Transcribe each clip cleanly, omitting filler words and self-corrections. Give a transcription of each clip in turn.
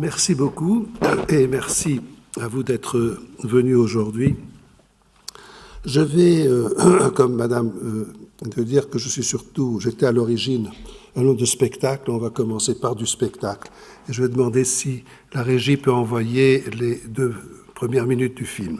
merci beaucoup et merci à vous d'être venus aujourd'hui. Je vais, comme Madame, de dire que j'étais à l'origine un homme de spectacle. On va commencer par du spectacle. Et je vais demander si la régie peut envoyer les 2 premières minutes du film.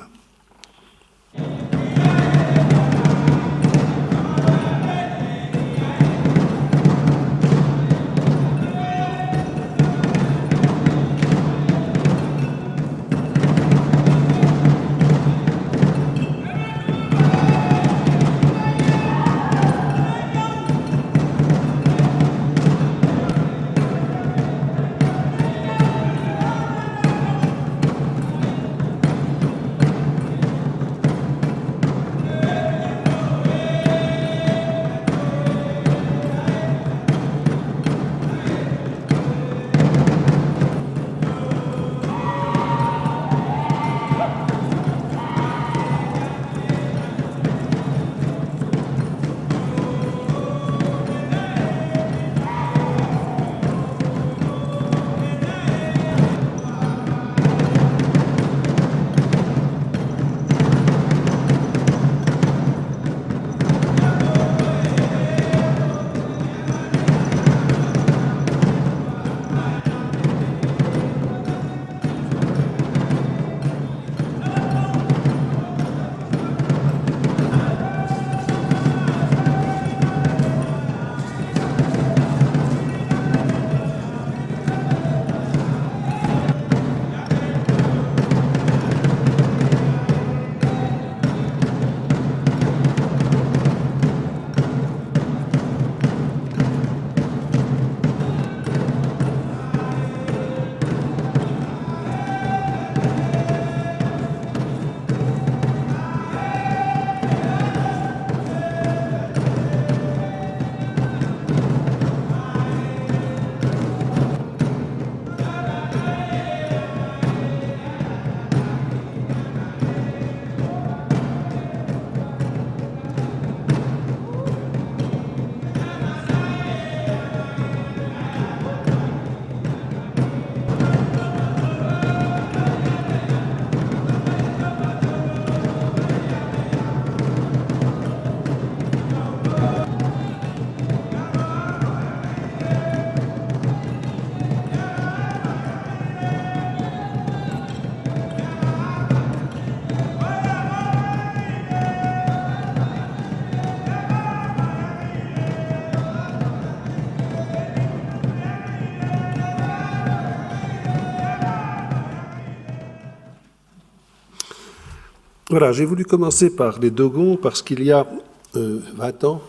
Voilà, j'ai voulu commencer par les Dogons parce qu'il y a 20 ans,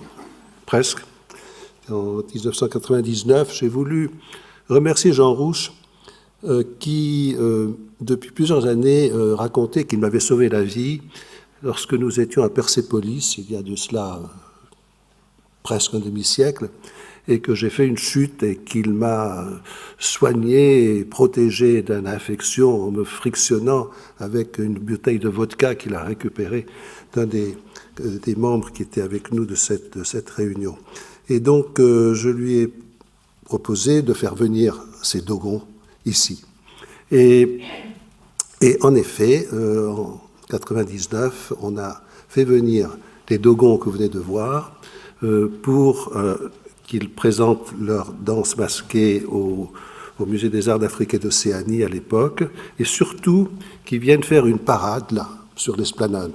presque, en 1999, j'ai voulu remercier Jean Rouch qui, depuis plusieurs années, racontait qu'il m'avait sauvé la vie lorsque nous étions à Persépolis, il y a de cela presque un demi-siècle, et que j'ai fait une chute et qu'il m'a soigné et protégé d'une infection en me frictionnant avec une bouteille de vodka qu'il a récupérée d'un des membres qui étaient avec nous de cette réunion. Et donc, je lui ai proposé de faire venir ces Dogons ici. Et en effet, en 1999, on a fait venir les Dogons que vous venez de voir pour qu'ils présentent leur danse masquée au Musée des Arts d'Afrique et d'Océanie à l'époque, et surtout qu'ils viennent faire une parade là, sur l'esplanade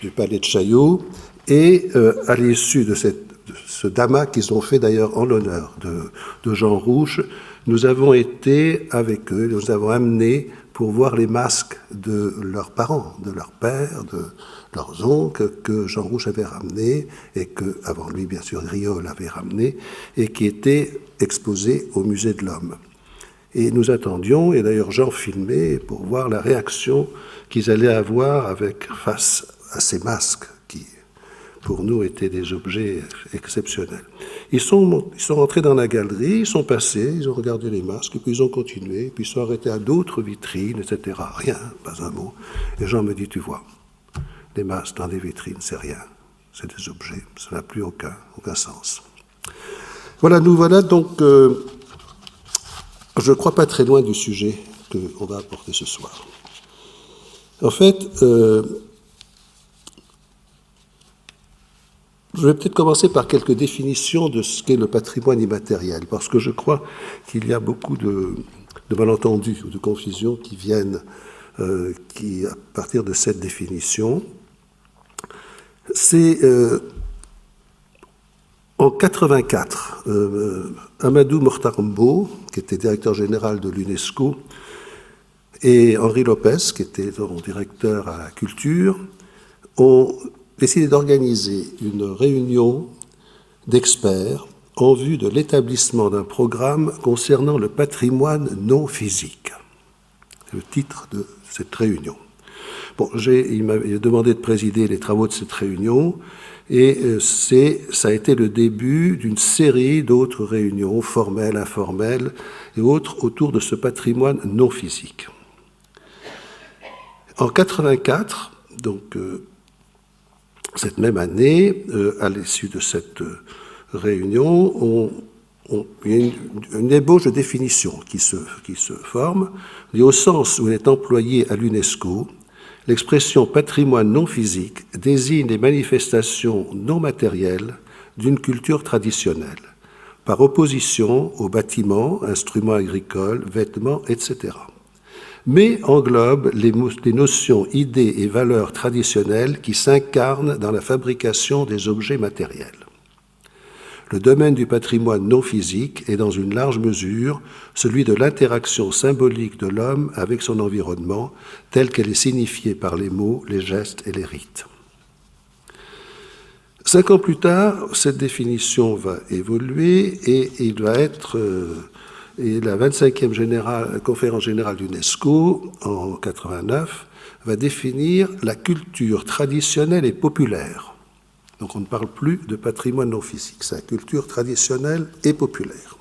du palais de Chaillot, et à l'issue de ce dama qu'ils ont fait d'ailleurs en l'honneur de Jean Rouch, nous avons été avec eux, nous avons amené pour voir les masques de leurs parents, de leurs pères, de leurs oncles, que Jean Rouch avait ramenés, et que, avant lui, bien sûr, Griol avait ramené, et qui étaient exposés au Musée de l'Homme. Et nous attendions, et d'ailleurs Jean filmait, pour voir la réaction qu'ils allaient avoir face à ces masques, qui, pour nous, étaient des objets exceptionnels. Ils sont entrés dans la galerie, ils sont passés, ils ont regardé les masques, et puis ils ont continué, puis ils sont arrêtés à d'autres vitrines, etc. Rien, pas un mot. Et Jean me dit, tu vois, les masques dans des vitrines, c'est rien, c'est des objets, ça n'a plus aucun sens. Voilà, nous voilà donc je ne crois pas très loin du sujet qu'on va apporter ce soir. En fait, je vais peut-être commencer par quelques définitions de ce qu'est le patrimoine immatériel, parce que je crois qu'il y a beaucoup de malentendus ou de confusions qui viennent à partir de cette définition. C'est en 1984, Amadou Mokhtar-Mbow, qui était directeur général de l'UNESCO, et Henri Lopez, qui était son directeur à la culture, ont décidé d'organiser une réunion d'experts en vue de l'établissement d'un programme concernant le patrimoine non physique. C'est le titre de cette réunion. Bon, il m'a demandé de présider les travaux de cette réunion, et ça a été le début d'une série d'autres réunions, formelles, informelles et autres, autour de ce patrimoine non physique. En 1984, donc cette même année, à l'issue de cette réunion, il y a une ébauche de définition qui se forme. Et au sens où elle est employée à l'UNESCO, l'expression patrimoine non physique désigne les manifestations non matérielles d'une culture traditionnelle, par opposition aux bâtiments, instruments agricoles, vêtements, etc., mais englobe les notions, idées et valeurs traditionnelles qui s'incarnent dans la fabrication des objets matériels. Le domaine du patrimoine non physique est dans une large mesure celui de l'interaction symbolique de l'homme avec son environnement, telle qu'elle est signifiée par les mots, les gestes et les rites. 5 ans plus tard, cette définition va évoluer et il va être... Et la 25e conférence générale d'UNESCO, en 1989, va définir la culture traditionnelle et populaire. Donc on ne parle plus de patrimoine non physique, c'est la culture traditionnelle et populaire.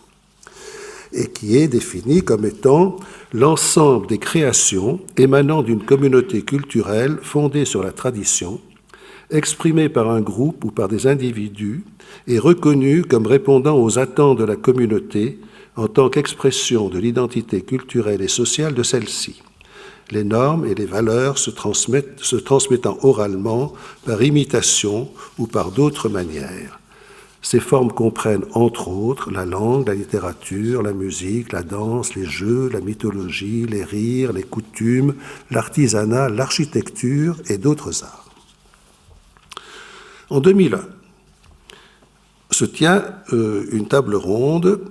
Et qui est définie comme étant l'ensemble des créations émanant d'une communauté culturelle fondée sur la tradition, exprimée par un groupe ou par des individus et reconnue comme répondant aux attentes de la communauté en tant qu'expression de l'identité culturelle et sociale de celle-ci, les normes et les valeurs se transmettant oralement par imitation ou par d'autres manières. Ces formes comprennent, entre autres, la langue, la littérature, la musique, la danse, les jeux, la mythologie, les rires, les coutumes, l'artisanat, l'architecture et d'autres arts. En 2001, se tient une table ronde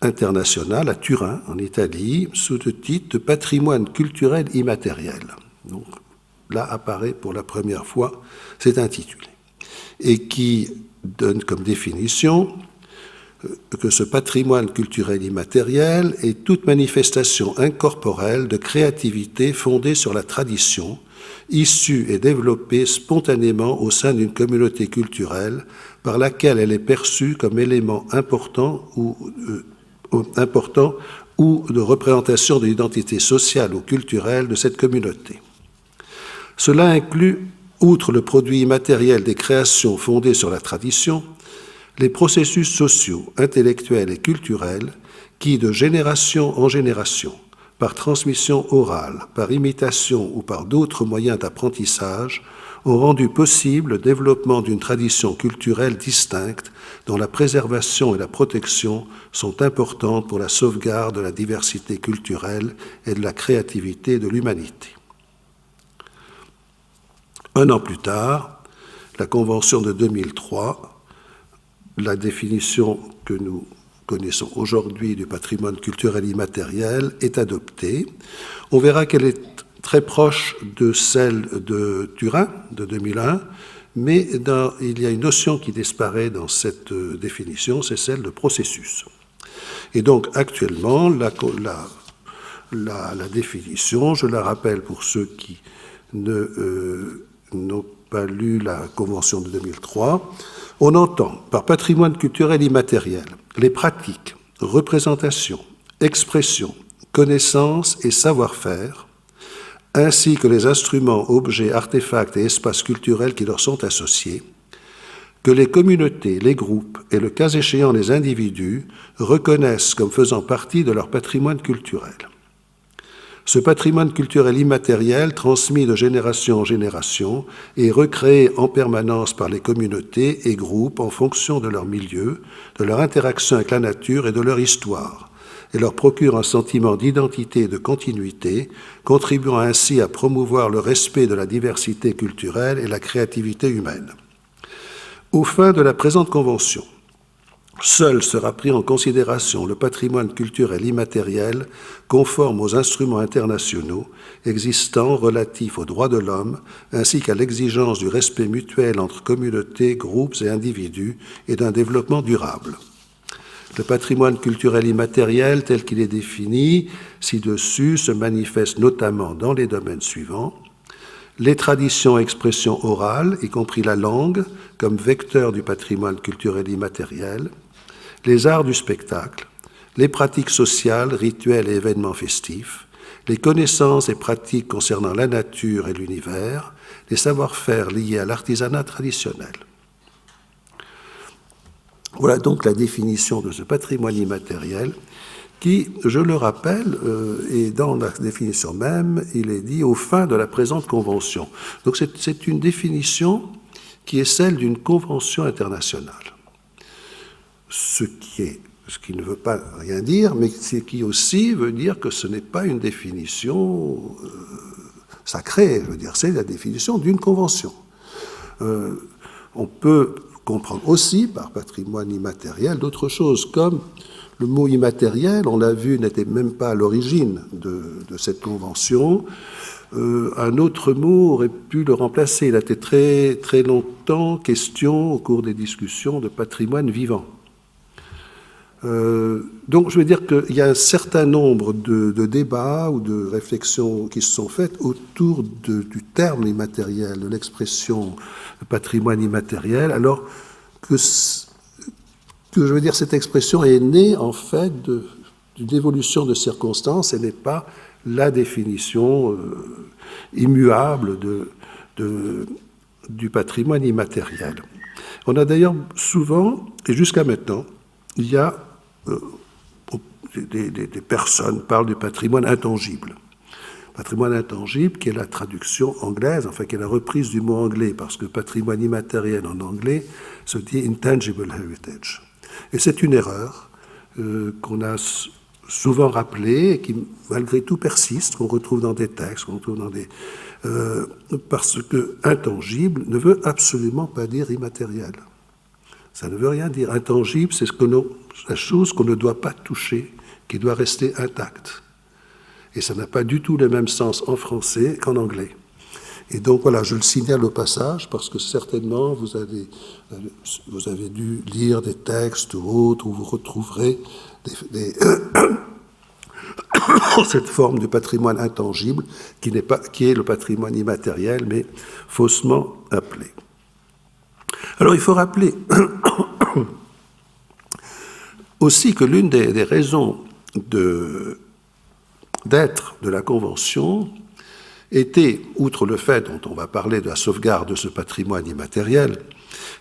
international à Turin, en Italie, sous le titre de patrimoine culturel immatériel. Donc là apparaît pour la première fois cet intitulé, et qui donne comme définition que ce patrimoine culturel immatériel est toute manifestation incorporelle de créativité fondée sur la tradition, issue et développée spontanément au sein d'une communauté culturelle par laquelle elle est perçue comme élément important ou de représentation de l'identité sociale ou culturelle de cette communauté. Cela inclut, outre le produit immatériel des créations fondées sur la tradition, les processus sociaux, intellectuels et culturels qui, de génération en génération, par transmission orale, par imitation ou par d'autres moyens d'apprentissage, ont rendu possible le développement d'une tradition culturelle distincte dont la préservation et la protection sont importantes pour la sauvegarde de la diversité culturelle et de la créativité de l'humanité. 1 an plus tard, la Convention de 2003, la définition que nous connaissons aujourd'hui du patrimoine culturel immatériel, est adoptée. On verra qu'elle est très proche de celle de Turin, de 2001, mais il y a une notion qui disparaît dans cette définition, c'est celle de processus. Et donc, actuellement, la définition, je la rappelle pour ceux qui n'ont pas lu la Convention de 2003, on entend par patrimoine culturel immatériel les pratiques, représentations, expressions, connaissances et savoir-faire, ainsi que les instruments, objets, artefacts et espaces culturels qui leur sont associés, que les communautés, les groupes et le cas échéant les individus reconnaissent comme faisant partie de leur patrimoine culturel. Ce patrimoine culturel immatériel, transmis de génération en génération, est recréé en permanence par les communautés et groupes en fonction de leur milieu, de leur interaction avec la nature et de leur histoire, et leur procure un sentiment d'identité et de continuité, contribuant ainsi à promouvoir le respect de la diversité culturelle et la créativité humaine. Aux fins de la présente convention, seul sera pris en considération le patrimoine culturel immatériel conforme aux instruments internationaux existants relatifs aux droits de l'homme ainsi qu'à l'exigence du respect mutuel entre communautés, groupes et individus et d'un développement durable. Le patrimoine culturel immatériel tel qu'il est défini ci-dessus se manifeste notamment dans les domaines suivants: les traditions et expressions orales, y compris la langue, comme vecteur du patrimoine culturel immatériel, les arts du spectacle, les pratiques sociales, rituels et événements festifs, les connaissances et pratiques concernant la nature et l'univers, les savoir-faire liés à l'artisanat traditionnel. Voilà donc la définition de ce patrimoine immatériel qui, je le rappelle, et dans la définition même, il est dit « aux fins de la présente convention ». Donc c'est une définition qui est celle d'une convention internationale. Ce qui ne veut pas rien dire, mais ce qui aussi veut dire que ce n'est pas une définition sacrée, je veux dire, c'est la définition d'une convention. On peut comprendre aussi par patrimoine immatériel d'autres choses, comme le mot immatériel, on l'a vu, n'était même pas à l'origine de cette convention. Un autre mot aurait pu le remplacer. Il a été très, très longtemps question, au cours des discussions, de patrimoine vivant. Donc, je veux dire qu'il y a un certain nombre de débats ou de réflexions qui se sont faites autour du terme immatériel, de l'expression patrimoine immatériel, alors que je veux dire, cette expression est née, en fait, d'une évolution de circonstances et n'est pas la définition immuable du patrimoine immatériel. On a d'ailleurs souvent, et jusqu'à maintenant, il y a des personnes parlent du patrimoine intangible. Patrimoine intangible, qui est la traduction anglaise, enfin qui est la reprise du mot anglais, parce que patrimoine immatériel en anglais se dit intangible heritage. Et c'est une erreur qu'on a souvent rappelée et qui, malgré tout, persiste, qu'on retrouve dans des textes, qu'on retrouve dans des... parce que intangible ne veut absolument pas dire immatériel. Ça ne veut rien dire. Intangible, c'est la chose qu'on ne doit pas toucher, qui doit rester intacte. Et ça n'a pas du tout le même sens en français qu'en anglais. Et donc voilà, je le signale au passage, parce que certainement vous avez dû lire des textes ou autres, où vous retrouverez cette forme de patrimoine intangible, qui est le patrimoine immatériel, mais faussement appelé. Alors il faut rappeler aussi que l'une des raisons d'être de la Convention était, outre le fait dont on va parler de la sauvegarde de ce patrimoine immatériel,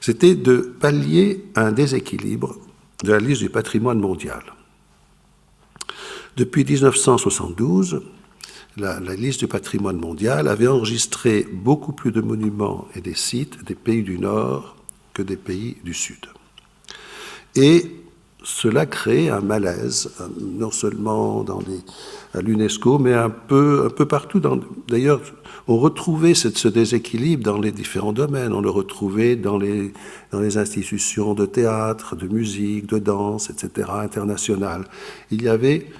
c'était de pallier un déséquilibre de la liste du patrimoine mondial. Depuis 1972, la liste du patrimoine mondial avait enregistré beaucoup plus de monuments et des sites des pays du Nord que des pays du Sud. Et cela crée un malaise, non seulement à l'UNESCO, mais un peu partout. D'ailleurs, on retrouvait ce déséquilibre dans les différents domaines. On le retrouvait dans les institutions de théâtre, de musique, de danse, etc., internationales. Il y avait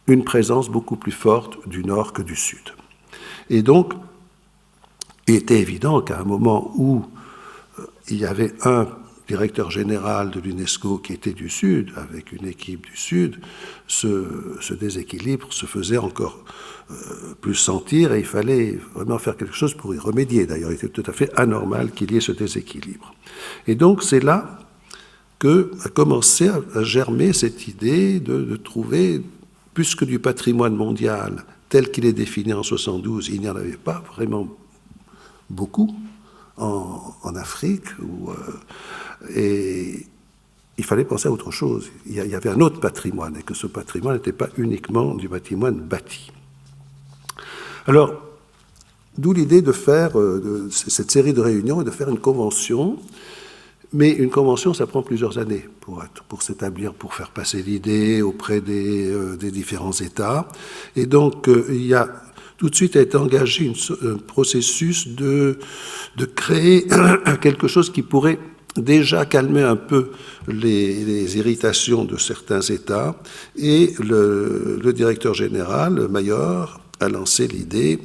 une présence beaucoup plus forte du Nord que du Sud. Et donc, il était évident qu'à un moment où il y avait un directeur général de l'UNESCO qui était du Sud, avec une équipe du Sud, ce déséquilibre se faisait encore plus sentir et il fallait vraiment faire quelque chose pour y remédier. D'ailleurs, il était tout à fait anormal qu'il y ait ce déséquilibre. Et donc, c'est là qu'a commencé à germer cette idée de trouver, puisque du patrimoine mondial tel qu'il est défini en 1972, il n'y en avait pas vraiment beaucoup. en Afrique, et il fallait penser à autre chose. Il y avait un autre patrimoine, et que ce patrimoine n'était pas uniquement du patrimoine bâti. Alors, d'où l'idée de faire cette série de réunions et de faire une convention. Mais une convention, ça prend plusieurs années pour s'établir, pour faire passer l'idée auprès des différents États. Et donc, il y a tout de suite été engagé un processus de créer quelque chose qui pourrait déjà calmer un peu les irritations de certains États. Et le directeur général, Mayor, a lancé l'idée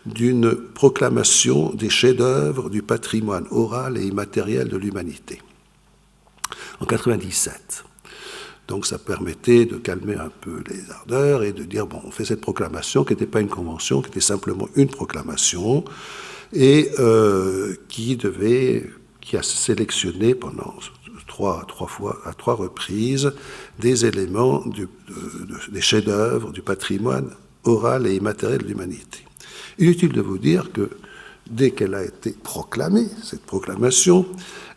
d'une proclamation des chefs-d'œuvre du patrimoine oral et immatériel de l'humanité, en 1997. Donc ça permettait de calmer un peu les ardeurs et de dire, bon, on fait cette proclamation qui n'était pas une convention, qui était simplement une proclamation, et qui a sélectionné pendant à trois reprises des éléments des chefs-d'œuvre du patrimoine oral et immatériel de l'humanité. Inutile de vous dire que dès qu'elle a été proclamée, cette proclamation,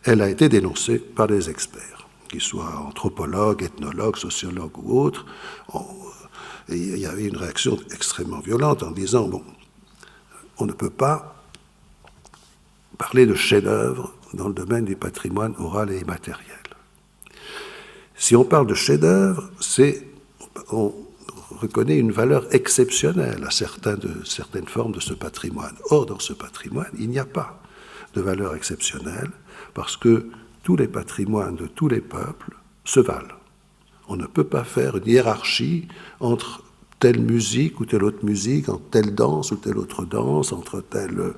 elle a été dénoncée par des experts, qu'ils soient anthropologues, ethnologues, sociologues ou autres. Il y avait une réaction extrêmement violente en disant, bon, on ne peut pas parler de chef-d'œuvre dans le domaine du patrimoine oral et immatériel. Si on parle de chef-d'œuvre, on reconnaît une valeur exceptionnelle à certaines formes de ce patrimoine. Or, dans ce patrimoine, il n'y a pas de valeur exceptionnelle parce que tous les patrimoines de tous les peuples se valent. On ne peut pas faire une hiérarchie entre telle musique ou telle autre musique, entre telle danse ou telle autre danse, entre tel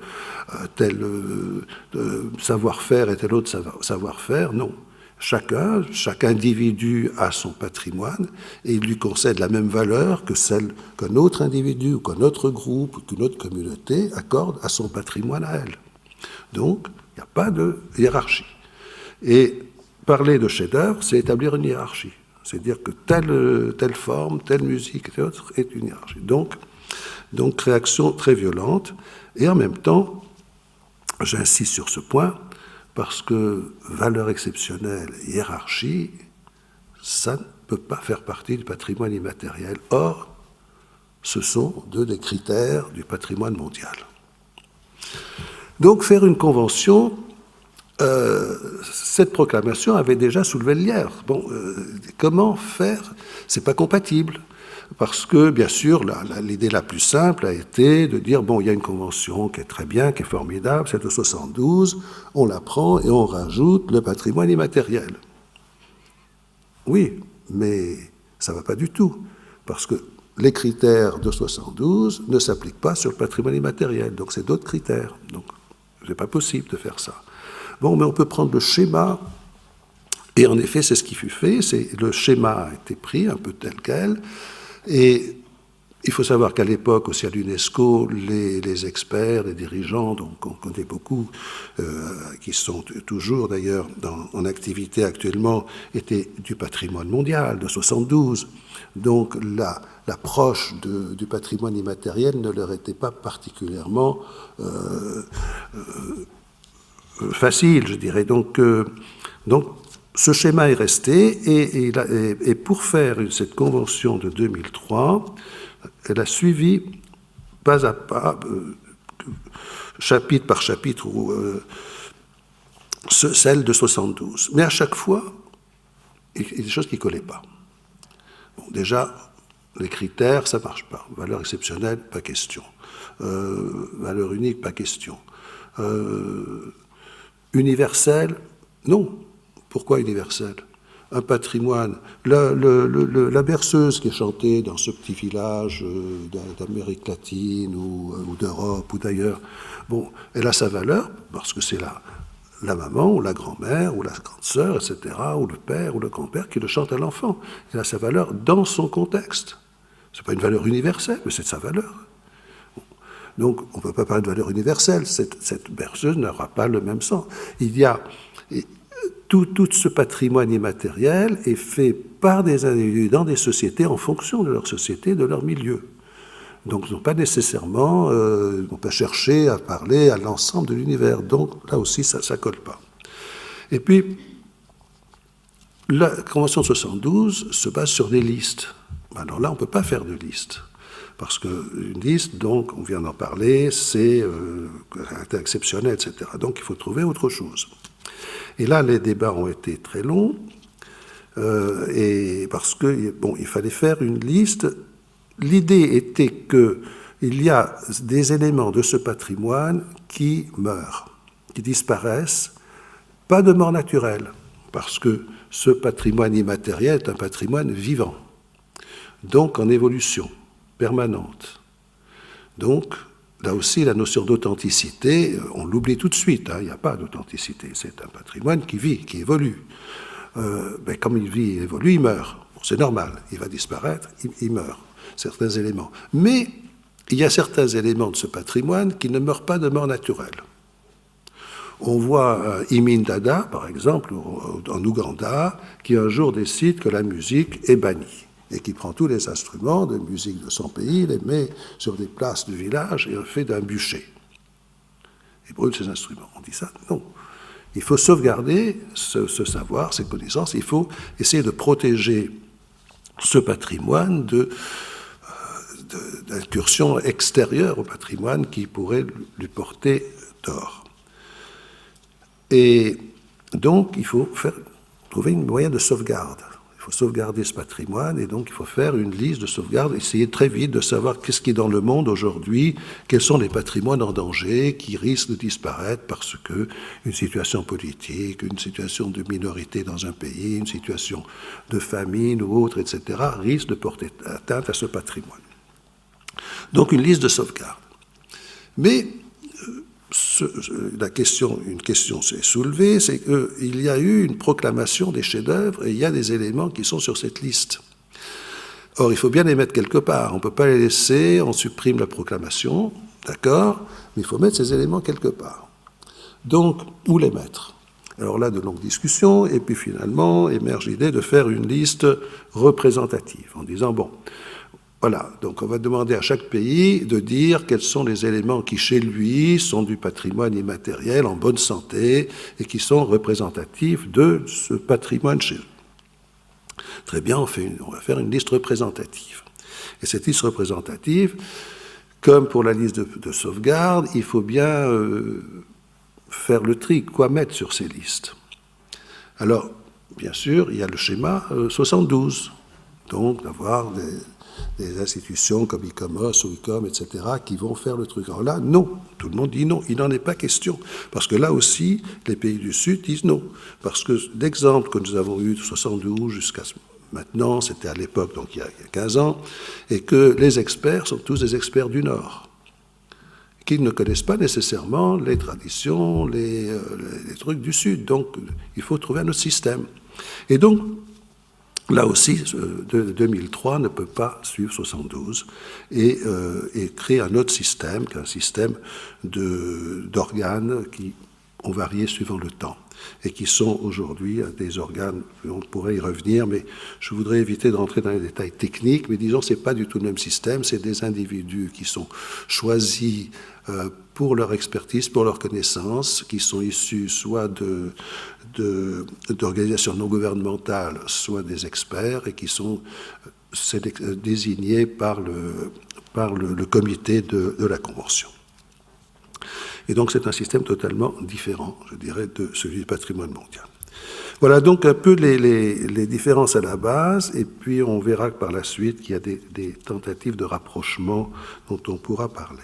savoir-faire et tel autre savoir-faire. Non. Chaque individu a son patrimoine et il lui concède la même valeur que celle qu'un autre individu ou qu'un autre groupe ou qu'une autre communauté accorde à son patrimoine à elle. Donc, il n'y a pas de hiérarchie. Et parler de chef-d'œuvre, c'est établir une hiérarchie. C'est dire que telle forme, telle musique et autre est une hiérarchie. Donc, réaction très violente. Et en même temps, j'insiste sur ce point, parce que valeur exceptionnelle, hiérarchie, ça ne peut pas faire partie du patrimoine immatériel. Or, ce sont deux des critères du patrimoine mondial. Donc, faire une convention, cette proclamation avait déjà soulevé le lierre. Bon, comment faire? C'est pas compatible. Parce que, bien sûr, l'idée la plus simple a été de dire, bon, il y a une convention qui est très bien, qui est formidable, c'est de 72, on la prend et on rajoute le patrimoine immatériel. Oui, mais ça ne va pas du tout, parce que les critères de 72 ne s'appliquent pas sur le patrimoine immatériel, donc c'est d'autres critères. Donc, ce n'est pas possible de faire ça. Bon, mais on peut prendre le schéma, et en effet, c'est ce qui fut fait, le schéma a été pris un peu tel quel. Et il faut savoir qu'à l'époque, aussi à l'UNESCO, les experts, les dirigeants, donc on connaît beaucoup, qui sont toujours d'ailleurs en activité actuellement, étaient du patrimoine mondial de 72. Donc l'approche du patrimoine immatériel ne leur était pas particulièrement facile, je dirais. Donc ce schéma est resté et pour faire cette convention de 2003, elle a suivi pas à pas, chapitre par chapitre, celle de 72. Mais à chaque fois, il y a des choses qui ne collaient pas. Bon, déjà, les critères, ça ne marche pas. Valeur exceptionnelle, pas question. Valeur unique, pas question. Universelle, non. Pourquoi universel? Un patrimoine. La berceuse qui est chantée dans ce petit village d'Amérique latine ou d'Europe ou d'ailleurs, bon, elle a sa valeur parce que c'est la maman ou la grand-mère ou la grande sœur, etc., ou le père ou le grand-père qui le chante à l'enfant. Elle a sa valeur dans son contexte. Ce n'est pas une valeur universelle, mais c'est de sa valeur. Donc, on ne peut pas parler de valeur universelle. Cette berceuse n'aura pas le même sens. Il y a... Tout ce patrimoine immatériel est fait par des individus dans des sociétés en fonction de leur société, de leur milieu. Donc, ils n'ont pas nécessairement, on peut chercher à parler à l'ensemble de l'univers. Donc, là aussi, ça ne colle pas. Et puis, la Convention de 72 se base sur des listes. Alors là, on ne peut pas faire de liste. Parce qu'une liste, donc, on vient d'en parler, c'est caractère exceptionnel, etc. Donc, il faut trouver autre chose. Et là, les débats ont été très longs, et parce que, bon, il fallait faire une liste. L'idée était qu'il y a des éléments de ce patrimoine qui meurent, qui disparaissent, pas de mort naturelle, parce que ce patrimoine immatériel est un patrimoine vivant, donc en évolution permanente. Donc, là aussi, la notion d'authenticité, on l'oublie tout de suite, hein, il n'y a pas d'authenticité, c'est un patrimoine qui vit, qui évolue. Mais comme il vit et évolue, il meurt. Bon, c'est normal, il va disparaître, il meurt. Certains éléments. Mais il y a certains éléments de ce patrimoine qui ne meurent pas de mort naturelle. On voit Imin Dada, par exemple, en Ouganda, qui un jour décide que la musique est bannie et qui prend tous les instruments de musique de son pays, les met sur des places du village et en fait d'un bûcher. Il brûle ses instruments. On dit ça? Non. Il faut sauvegarder ce savoir, ces connaissances. Il faut essayer de protéger ce patrimoine d'incursions extérieures au patrimoine qui pourraient lui porter tort. Et donc, il faut trouver un moyen de sauvegarde. Il faut sauvegarder ce patrimoine, et donc il faut faire une liste de sauvegarde, essayer très vite de savoir qu'est-ce qui est dans le monde aujourd'hui, quels sont les patrimoines en danger qui risquent de disparaître parce que une situation politique, une situation de minorité dans un pays, une situation de famine ou autre, etc., risque de porter atteinte à ce patrimoine. Donc une liste de sauvegarde. Mais une question s'est soulevée, c'est qu'il y a eu une proclamation des chefs-d'œuvre et il y a des éléments qui sont sur cette liste. Or, il faut bien les mettre quelque part. On ne peut pas les laisser, on supprime la proclamation, d'accord, mais il faut mettre ces éléments quelque part. Donc, où les mettre? Alors là, de longues discussions, et puis finalement émerge l'idée de faire une liste représentative, en disant, bon, voilà, donc on va demander à chaque pays de dire quels sont les éléments qui, chez lui, sont du patrimoine immatériel, en bonne santé, et qui sont représentatifs de ce patrimoine chez eux. Très bien, on va faire une liste représentative. Et cette liste représentative, comme pour la liste de sauvegarde, il faut bien faire le tri, quoi mettre sur ces listes. Alors, bien sûr, il y a le schéma 72, donc d'avoir des institutions comme ICOMOS ou ICOM, etc., qui vont faire le truc. Alors là, non. Tout le monde dit non. Il n'en est pas question. Parce que là aussi, les pays du Sud disent non. Parce que l'exemple que nous avons eu de 72 jusqu'à maintenant, c'était à l'époque, donc il y a 15 ans, et que les experts sont tous des experts du Nord, qui ne connaissent pas nécessairement les traditions, les trucs du Sud. Donc, il faut trouver un autre système. Et donc, là aussi, 2003 ne peut pas suivre 72 et créer un autre système, qu'un système d'organes qui ont varié suivant le temps et qui sont aujourd'hui des organes, on pourrait y revenir, mais je voudrais éviter de rentrer dans les détails techniques, mais disons, ce n'est pas du tout le même système, c'est des individus qui sont choisis pour leur expertise, pour leur connaissance, qui sont issus soit d'organisations non gouvernementales, soit des experts, et qui sont désignés par le comité de la Convention. Et donc c'est un système totalement différent, je dirais, de celui du patrimoine mondial. Voilà donc un peu les différences à la base, et puis on verra que par la suite qu'il y a des tentatives de rapprochement dont on pourra parler.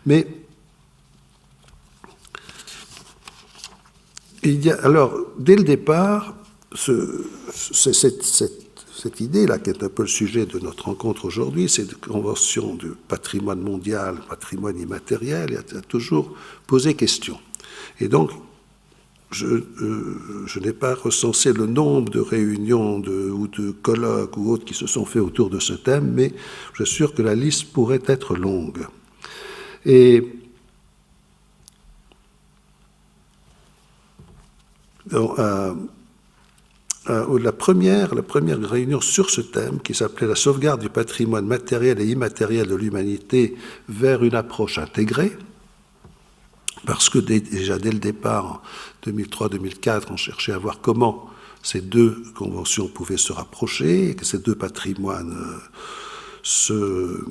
Mais il y a, alors, dès le départ, cette idée-là, qui est un peu le sujet de notre rencontre aujourd'hui, cette convention du patrimoine mondial, patrimoine immatériel, a toujours posé question. Et donc, je n'ai pas recensé le nombre de réunions ou de colloques ou autres qui se sont faits autour de ce thème, mais je suis sûr que la liste pourrait être longue. Et donc, la première réunion sur ce thème, qui s'appelait la sauvegarde du patrimoine matériel et immatériel de l'humanité vers une approche intégrée, parce que déjà dès le départ, en 2003-2004, on cherchait à voir comment ces deux conventions pouvaient se rapprocher, et que ces deux patrimoines se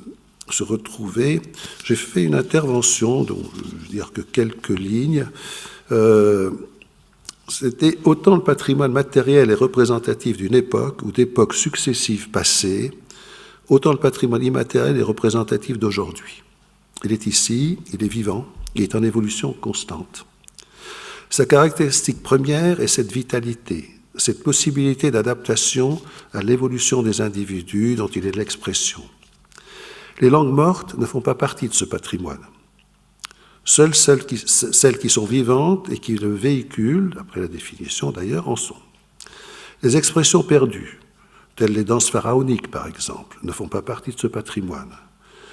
retrouver. J'ai fait une intervention, dont je veux dire que quelques lignes. C'était autant le patrimoine matériel est représentatif d'une époque ou d'époques successives passées, autant le patrimoine immatériel est représentatif d'aujourd'hui. Il est ici, il est vivant, il est en évolution constante. Sa caractéristique première est cette vitalité, cette possibilité d'adaptation à l'évolution des individus dont il est l'expression. Les langues mortes ne font pas partie de ce patrimoine. Seules celles qui sont vivantes et qui le véhiculent, d'après la définition d'ailleurs, en sont. Les expressions perdues, telles les danses pharaoniques par exemple, ne font pas partie de ce patrimoine.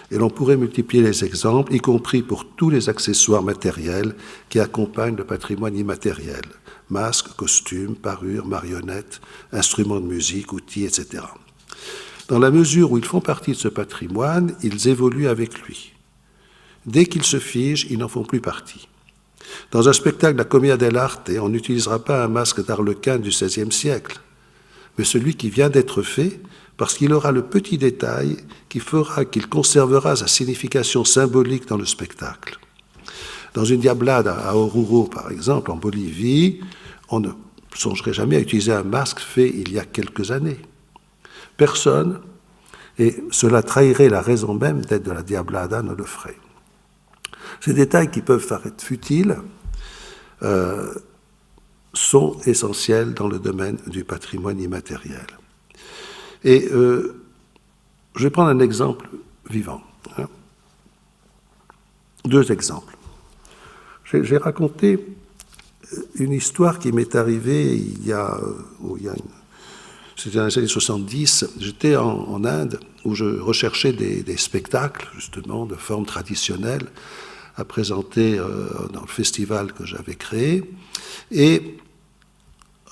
Et l'on pourrait multiplier les exemples, y compris pour tous les accessoires matériels qui accompagnent le patrimoine immatériel. Masques, costumes, parures, marionnettes, instruments de musique, outils, etc. Dans la mesure où ils font partie de ce patrimoine, ils évoluent avec lui. Dès qu'ils se figent, ils n'en font plus partie. Dans un spectacle de la Commedia dell'arte, on n'utilisera pas un masque d'arlequin du XVIe siècle, mais celui qui vient d'être fait, parce qu'il aura le petit détail qui fera qu'il conservera sa signification symbolique dans le spectacle. Dans une diablade à Oruro, par exemple, en Bolivie, on ne songerait jamais à utiliser un masque fait il y a quelques années. Personne, et cela trahirait la raison même d'être de la diablada, ne le ferait. Ces détails qui peuvent paraître futiles sont essentiels dans le domaine du patrimoine immatériel. Et je vais prendre un exemple vivant. Deux exemples. J'ai raconté une histoire qui m'est arrivée c'était dans les années 70. J'étais en Inde où je recherchais des spectacles, justement, de forme traditionnelle à présenter dans le festival que j'avais créé. Et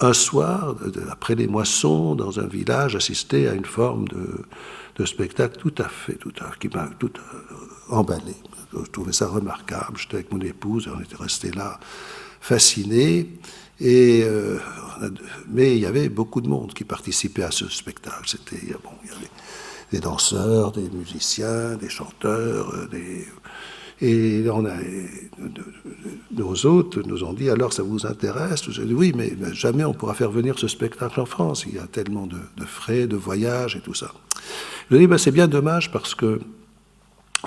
un soir, après les moissons, dans un village, j'assistais à une forme de spectacle qui m'a tout emballé. Je trouvais ça remarquable. J'étais avec mon épouse et on était restés là, fascinés. Mais il y avait beaucoup de monde qui participait à ce spectacle. Il y avait des danseurs, des musiciens, des chanteurs, et nos hôtes nous ont dit, alors ça vous intéresse? J'ai dit, oui, mais jamais on pourra faire venir ce spectacle en France. Il y a tellement de frais, de voyages et tout ça. Je lui ai dit, c'est bien dommage parce que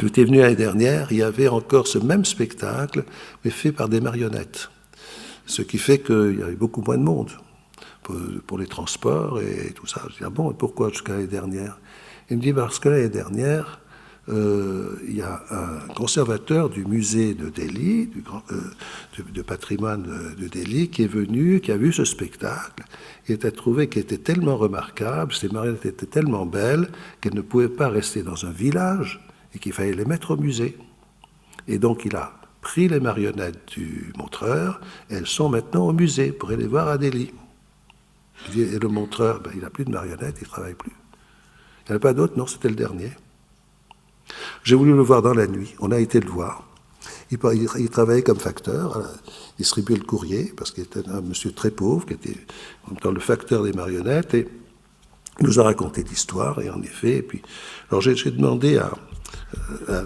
j'étais venu l'année dernière, il y avait encore ce même spectacle, mais fait par des marionnettes. Ce qui fait qu'il y avait beaucoup moins de monde pour les transports et tout ça. Je dis, ah bon, pourquoi jusqu'à l'année dernière? Il me dit, parce que l'année dernière, il y a un conservateur du musée de Delhi, du patrimoine de Delhi, qui est venu, qui a vu ce spectacle, et a trouvé qu'il était tellement remarquable, ces marionnettes étaient tellement belles, qu'elles ne pouvaient pas rester dans un village, et qu'il fallait les mettre au musée. Et donc il a pris les marionnettes du montreur, et elles sont maintenant au musée, pour aller les voir à Delhi. Et le montreur, il n'a plus de marionnettes, il ne travaille plus. Il n'y en a pas d'autres? Non, c'était le dernier. J'ai voulu le voir dans la nuit, on a été le voir. Il travaillait comme facteur, il distribuait le courrier, parce qu'il était un monsieur très pauvre, qui était en même temps le facteur des marionnettes, et il nous a raconté l'histoire, et en effet, alors j'ai demandé à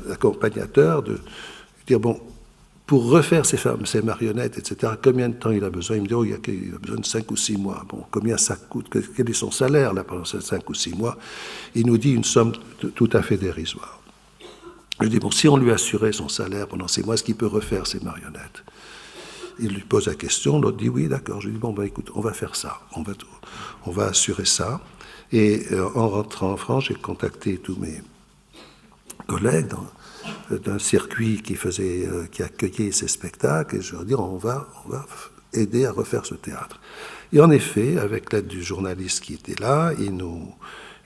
l'accompagnateur de dire, bon, pour refaire ces marionnettes, etc., combien de temps il a besoin? Il me dit, il a besoin de 5 ou 6 mois. Bon, combien ça coûte? Quel est son salaire là, pendant ces 5 ou 6 mois? Il nous dit une somme tout à fait dérisoire. Je dis, bon, si on lui assurait son salaire pendant 6 mois, est-ce qu'il peut refaire ces marionnettes? Il lui pose la question, l'autre dit, oui, d'accord. Je lui dis, bon, écoute, on va faire ça, on va assurer ça. Et en rentrant en France, j'ai contacté tous mes collègues d'un circuit qui accueillait ces spectacles, et je leur dis, on va aider à refaire ce théâtre. Et en effet, avec l'aide du journaliste qui était là,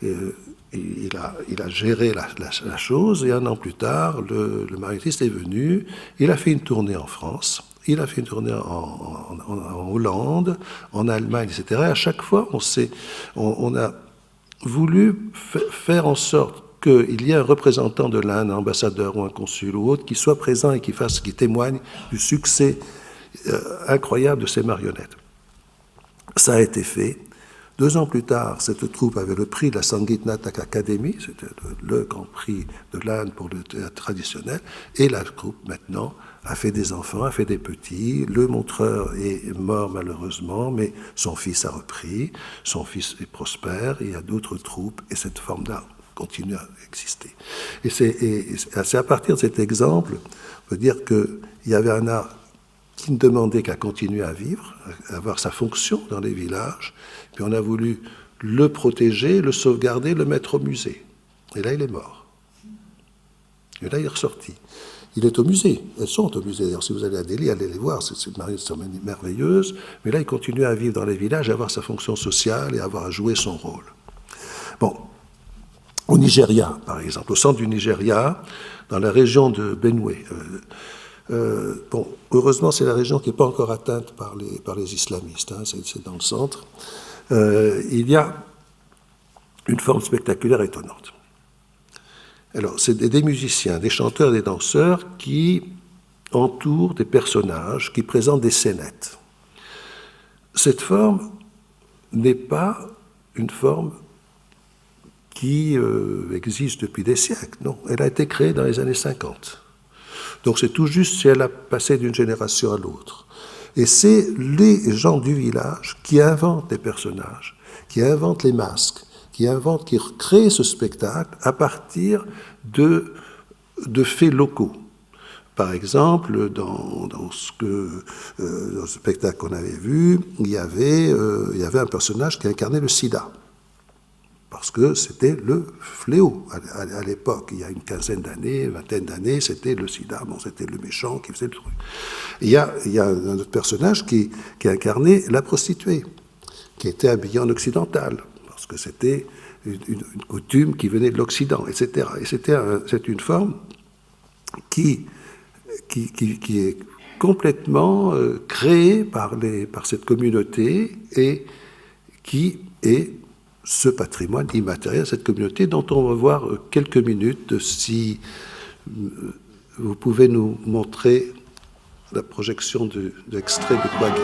il a géré la chose, et un an plus tard, le marionnettiste est venu, il a fait une tournée en France, il a fait une tournée en Hollande, en Allemagne, etc. Et à chaque fois, on a voulu faire en sorte qu'il y ait un représentant de l'Inde, un ambassadeur ou un consul ou autre, qui soit présent et qui témoigne du succès incroyable de ces marionnettes. Ça a été fait. 2 ans plus tard, cette troupe avait le prix de la Sangeet Natak Academy, c'était le grand prix de l'Inde pour le théâtre traditionnel, et la troupe maintenant a fait des enfants, a fait des petits. Le montreur est mort malheureusement, mais son fils a repris, son fils est prospère, il y a d'autres troupes, et cette forme d'art continue à exister. Et c'est à partir de cet exemple, on peut dire qu'il y avait un art qui ne demandait qu'à continuer à vivre, à avoir sa fonction dans les villages, puis on a voulu le protéger, le sauvegarder, le mettre au musée. Et là, il est mort. Et là, il est ressorti. Il est au musée. Elles sont au musée. D'ailleurs, si vous allez à Delhi, allez les voir. C'est une marionnette merveilleuse. Mais là, il continue à vivre dans les villages, à avoir sa fonction sociale et à jouer son rôle. Bon. Au Nigeria, par exemple, au centre du Nigeria, dans la région de Benue. Bon, heureusement, c'est la région qui n'est pas encore atteinte par les islamistes. Hein, c'est dans le centre. Il y a une forme spectaculaire étonnante. Alors, c'est des musiciens, des chanteurs, des danseurs qui entourent des personnages, qui présentent des scénettes. Cette forme n'est pas une forme qui existe depuis des siècles. Non, elle a été créée dans les années 50. Donc c'est tout juste si elle a passé d'une génération à l'autre. Et c'est les gens du village qui inventent des personnages, qui inventent les masques, qui créent ce spectacle à partir de faits locaux. Par exemple, dans le spectacle qu'on avait vu, il y avait un personnage qui incarnait le sida. Parce que c'était le fléau à l'époque. Il y a une quinzaine d'années, vingtaine d'années, c'était le sida. Bon, c'était le méchant qui faisait le truc. Il y a un autre personnage qui incarnait la prostituée, qui était habillée en occidental, parce que c'était une coutume qui venait de l'Occident, etc. Et c'est une forme qui est complètement créée par cette communauté et qui est ce patrimoine immatériel, cette communauté dont on va voir quelques minutes. Si vous pouvez nous montrer la projection de l'extrait de Kwagyu.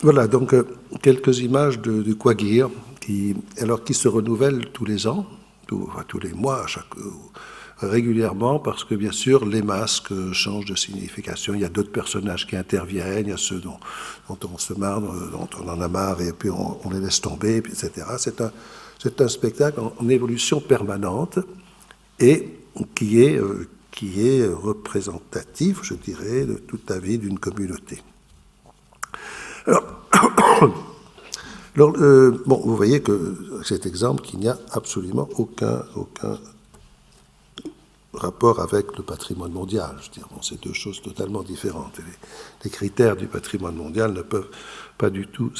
Voilà, donc quelques images du quagir qui se renouvellent tous les ans, tous les mois, régulièrement, parce que bien sûr les masques changent de signification. Il y a d'autres personnages qui interviennent, il y a ceux dont on se marre, dont on en a marre, et puis on les laisse tomber, etc. C'est un spectacle en évolution permanente et qui est représentatif, je dirais, de toute la vie d'une communauté. Alors, bon, vous voyez que cet exemple, qu'il n'y a absolument aucun rapport avec le patrimoine mondial. Je veux dire, bon, c'est deux choses totalement différentes. Les critères du patrimoine mondial ne peuvent pas du tout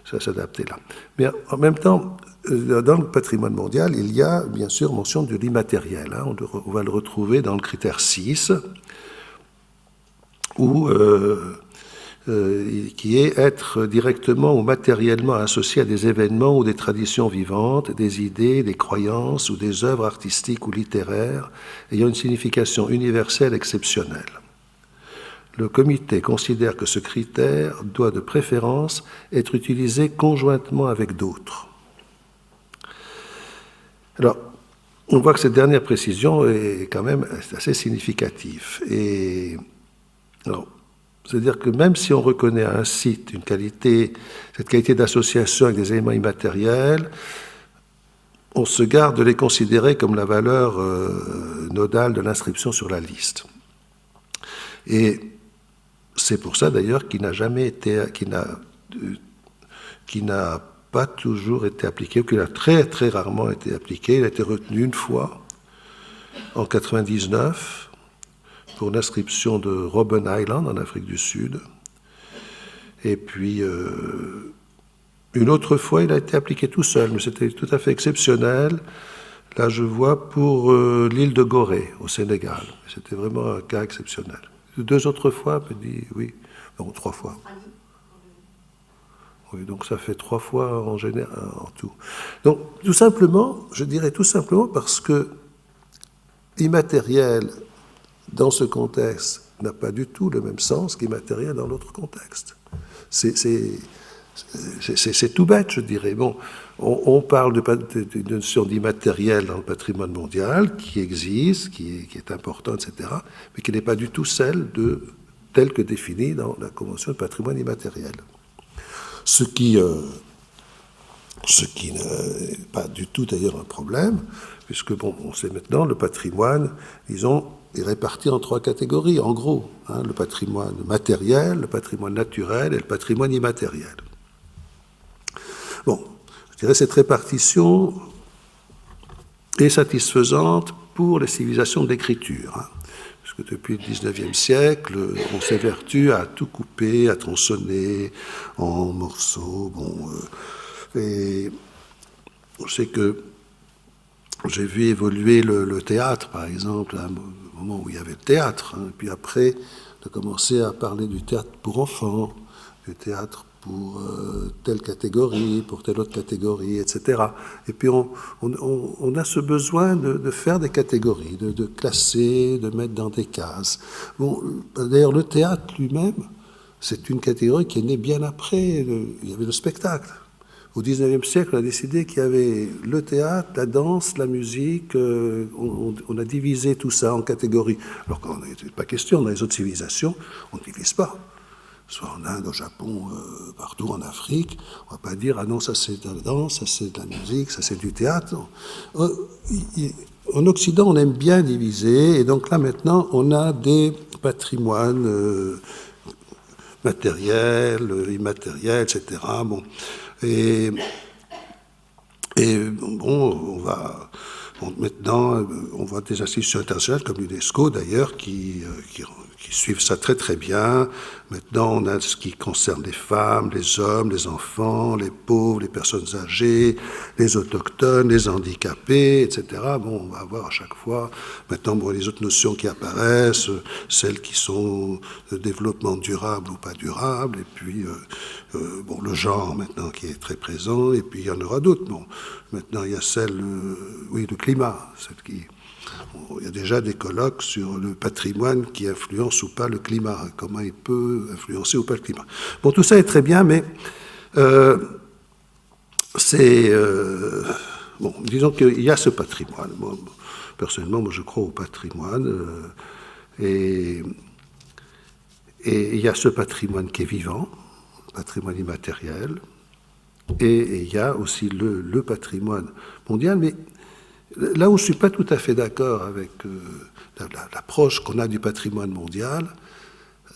s'adapter là. Mais en même temps, dans le patrimoine mondial, il y a bien sûr mention de l'immatériel. Hein. On va le retrouver dans le critère 6, qui est être directement ou matériellement associé à des événements ou des traditions vivantes, des idées, des croyances ou des œuvres artistiques ou littéraires ayant une signification universelle exceptionnelle. Le comité considère que ce critère doit de préférence être utilisé conjointement avec d'autres. Alors, on voit que cette dernière précision est quand même assez significative. Et alors, c'est-à-dire que même si on reconnaît à un site cette qualité d'association avec des éléments immatériels, on se garde de les considérer comme la valeur nodale de l'inscription sur la liste. Et c'est pour ça d'ailleurs qu'il n'a pas toujours été appliqué, ou qu'il a très très rarement été appliqué. Il a été retenu une fois, en 1999, pour l'inscription de Robben Island en Afrique du Sud. Et puis, une autre fois, il a été appliqué tout seul, mais c'était tout à fait exceptionnel. Là, je vois pour l'île de Gorée, au Sénégal. C'était vraiment un cas exceptionnel. 2 autres fois, me dit, oui, non, 3 fois. Oui, donc ça fait 3 fois en général, en tout. Donc, tout simplement, je dirais tout simplement parce que immatériel, dans ce contexte, n'a pas du tout le même sens qu'immatériel dans l'autre contexte. C'est tout bête, je dirais. Bon, on parle d'une notion d'immatériel dans le patrimoine mondial, qui existe, qui est important, etc., mais qui n'est pas du tout telle que définie dans la Convention de patrimoine immatériel. Ce qui n'est pas du tout d'ailleurs un problème, puisque, bon, on sait maintenant, le patrimoine, disons, est réparti en 3 catégories, en gros. Hein, le patrimoine matériel, le patrimoine naturel et le patrimoine immatériel. Bon, je dirais cette répartition est satisfaisante pour les civilisations de l'écriture. Hein, parce que depuis le XIXe siècle, on s'évertue à tout couper, à tronçonner en morceaux. Bon, et je sais que j'ai vu évoluer le théâtre, par exemple, à un moment où il y avait le théâtre. Hein, et puis après, on a commencé à parler du théâtre pour enfants, du théâtre pour telle catégorie, pour telle autre catégorie, etc. Et puis on a ce besoin de faire des catégories, de classer, de mettre dans des cases. Bon, d'ailleurs, le théâtre lui-même, c'est une catégorie qui est née bien après. Il y avait le spectacle. Au XIXe siècle, on a décidé qu'il y avait le théâtre, la danse, la musique. On a divisé tout ça en catégories. Alors qu'il n'est pas question, dans les autres civilisations, on ne divise pas. Soit en Inde, au Japon, partout en Afrique, on ne va pas dire « Ah non, ça c'est de la danse, ça c'est de la musique, ça c'est du théâtre ». En Occident, on aime bien diviser, et donc là maintenant, on a des patrimoines matériels, immatériels, etc. Bon. Et bon, maintenant, on voit des institutions internationales comme l'UNESCO d'ailleurs qui suivent ça très très bien. Maintenant, on a ce qui concerne les femmes, les hommes, les enfants, les pauvres, les personnes âgées, les autochtones, les handicapés, etc. Bon, on va avoir à chaque fois, maintenant, bon, les autres notions qui apparaissent, celles qui sont de développement durable ou pas durable, et puis Bon, le genre maintenant qui est très présent, et puis il y en aura d'autres. Bon, maintenant il y a celle, oui, le climat, celle qui... Il y a déjà des colloques sur le patrimoine qui influence ou pas le climat, comment il peut influencer ou pas le climat. Bon, tout ça est très bien, mais c'est... bon, disons qu'il y a ce patrimoine. Bon, personnellement, moi je crois au patrimoine, et il y a ce patrimoine qui est vivant, patrimoine immatériel, et il y a aussi le patrimoine mondial, mais là où je ne suis pas tout à fait d'accord avec l'approche qu'on a du patrimoine mondial,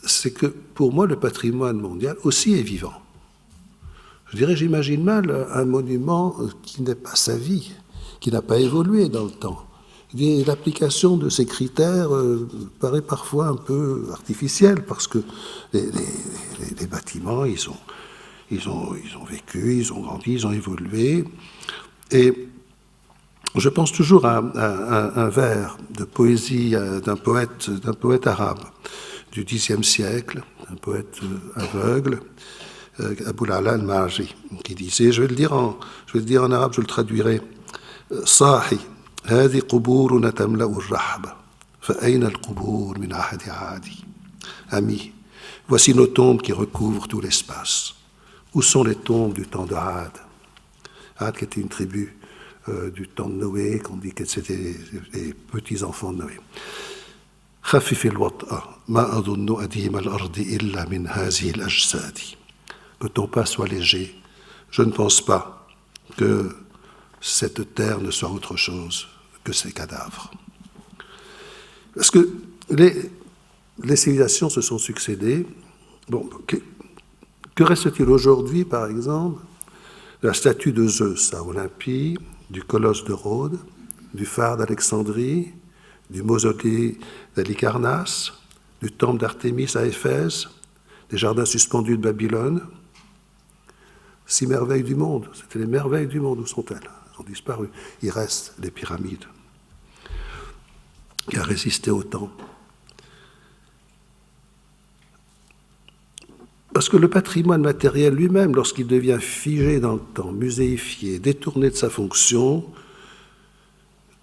c'est que pour moi, le patrimoine mondial aussi est vivant. Je dirais, j'imagine mal un monument qui n'est pas sa vie, qui n'a pas évolué dans le temps. L'application de ces critères paraît parfois un peu artificielle, parce que les bâtiments, ils ont vécu, ils ont grandi, ils ont évolué. Et je pense toujours à un vers de poésie d'un poète arabe du Xe siècle, un poète aveugle, Abul Ala al-Marji, qui disait, je vais le dire en arabe, je le traduirai, Sahi, هذه قبورنا تملأ الرحب فأين القبور من عهد عادي. Amis, voici nos tombes qui recouvrent tout l'espace. Où sont les tombes du temps de Had? Had qui était une tribu du temps de Noé, qu'on dit que c'était les petits-enfants de Noé. خفف الوطأ ما أظن أديم الأرض إلا من هذه الأجساد. Que ton pas soit léger. Je ne pense pas que cette terre ne soit autre chose que ces cadavres. Parce que les civilisations se sont succédées. Bon, que reste-t-il aujourd'hui, par exemple, de la statue de Zeus à Olympie, du colosse de Rhodes, du phare d'Alexandrie, du mausolée d'Halicarnasse, du temple d'Artémis à Éphèse, des jardins suspendus de Babylone? 6 merveilles du monde, c'était les merveilles du monde, où sont-elles? Elles ont disparu. Il reste les pyramides, qui a résisté au temps. Parce que le patrimoine matériel lui-même, lorsqu'il devient figé dans le temps, muséifié, détourné de sa fonction,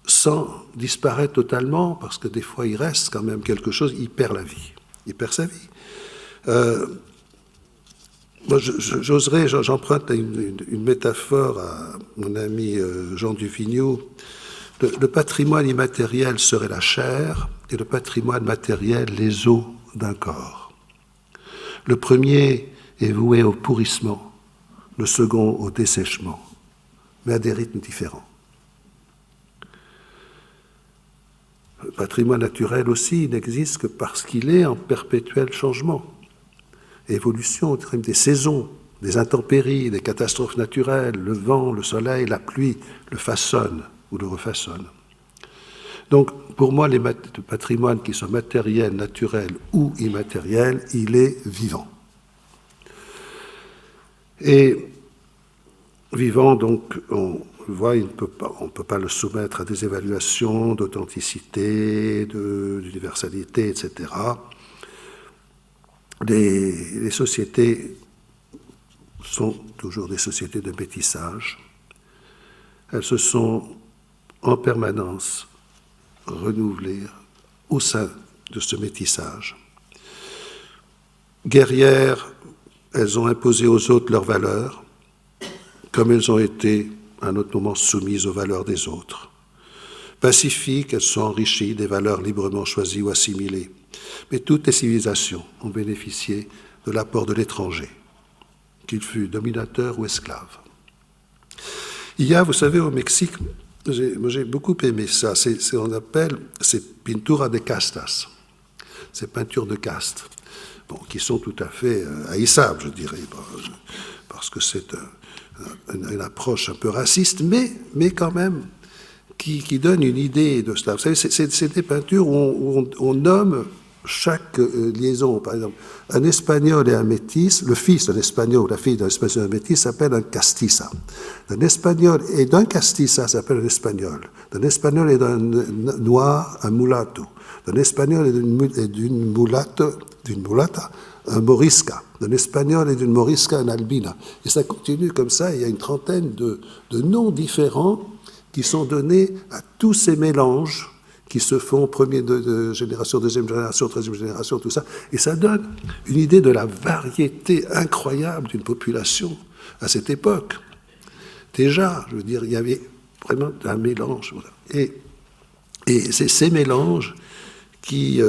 sans disparaître totalement, parce que des fois il reste quand même quelque chose, il perd la vie, il perd sa vie. Moi, j'emprunte une métaphore à mon ami Jean Duvigneau. Le patrimoine immatériel serait la chair, et le patrimoine matériel les os d'un corps. Le premier est voué au pourrissement, le second au dessèchement, mais à des rythmes différents. Le patrimoine naturel aussi n'existe que parce qu'il est en perpétuel changement. Évolution au terme des saisons, des intempéries, des catastrophes naturelles, le vent, le soleil, la pluie le façonnent ou le refaçonnent. Donc, pour moi, les patrimoines qui sont matériels, naturels ou immatériels, il est vivant. Et vivant, donc, on voit, on ne peut pas le soumettre à des évaluations d'authenticité, d'universalité, etc. Les sociétés sont toujours des sociétés de métissage. Elles se sont en permanence renouvelées au sein de ce métissage. Guerrières, elles ont imposé aux autres leurs valeurs, comme elles ont été à un autre moment soumises aux valeurs des autres. Pacifiques, elles sont enrichies des valeurs librement choisies ou assimilées. Mais toutes les civilisations ont bénéficié de l'apport de l'étranger, qu'il fût dominateur ou esclave. Il y a, vous savez, au Mexique, j'ai beaucoup aimé ça, on appelle ces pinturas de castas, ces peintures de caste, bon, qui sont tout à fait haïssables, je dirais, parce que c'est une approche un peu raciste, mais quand même qui donne une idée de cela. Vous savez, c'est des peintures où on nomme chaque liaison. Par exemple, un espagnol et un métis, le fils d'un espagnol ou la fille d'un espagnol et d'un métis s'appelle un castiza. D'un espagnol et d'un castiza s'appelle un espagnol. D'un espagnol et d'un noir, un mulatto. D'un espagnol et d'une mulata, un morisca, d'un espagnol et d'une morisca, un albina. Et ça continue comme ça, il y a une trentaine de noms différents qui sont donnés à tous ces mélanges qui se font premier de génération, deuxième génération, troisième génération, tout ça. Et ça donne une idée de la variété incroyable d'une population à cette époque. Déjà, je veux dire, il y avait vraiment un mélange. Voilà. Et c'est ces mélanges qui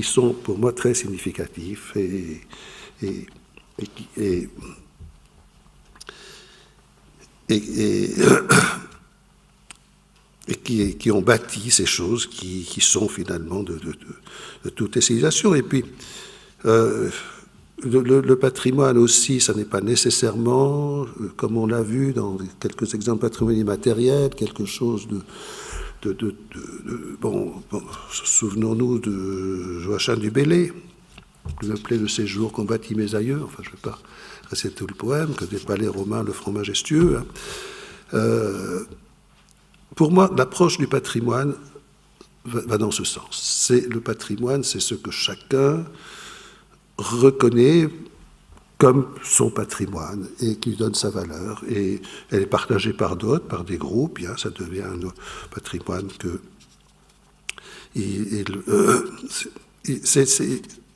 sont pour moi très significatifs et qui ont bâti ces choses qui sont finalement de toute civilisation. Et puis, le patrimoine aussi, ça n'est pas nécessairement, comme on l'a vu dans quelques exemples de patrimoine immatériel, quelque chose bon, souvenons-nous de Joachim du Bellay, vous appelez le séjour qu'ont bâti mes aïeux, enfin je ne vais pas réciter tout le poème, que des palais romains le front majestueux. Pour moi, l'approche du patrimoine va dans ce sens. Le patrimoine, c'est ce que chacun reconnaît comme son patrimoine et qui lui donne sa valeur. Et elle est partagée par d'autres, par des groupes. Bien, ça devient un patrimoine que...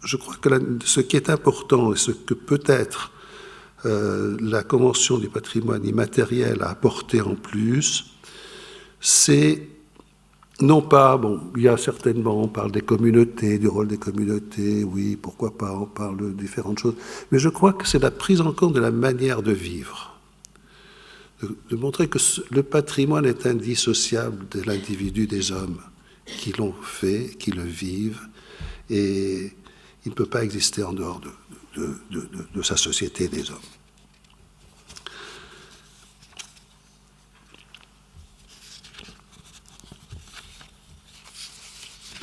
je crois que ce qui est important et ce que peut-être la Convention du patrimoine immatériel a apporté en plus, c'est non pas, bon, il y a certainement, on parle des communautés, du rôle des communautés, oui, pourquoi pas, on parle de différentes choses, mais je crois que c'est la prise en compte de la manière de vivre, de montrer que le patrimoine est indissociable de l'individu, des hommes qui l'ont fait, qui le vivent, et il ne peut pas exister en dehors de sa société des hommes.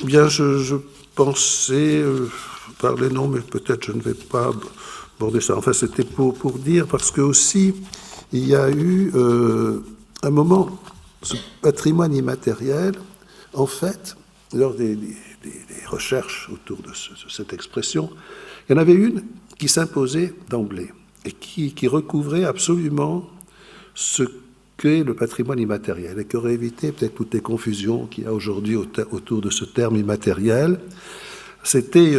Bien, je pensais parler, non, mais peut-être je ne vais pas aborder ça. Enfin, c'était pour dire, parce que aussi, il y a eu un moment, ce patrimoine immatériel, en fait, lors des recherches autour de cette expression, il y en avait une qui s'imposait d'emblée et qui recouvrait absolument ce qu'est le patrimoine immatériel et qui aurait évité peut-être toutes les confusions qu'il y a aujourd'hui autour de ce terme immatériel. C'était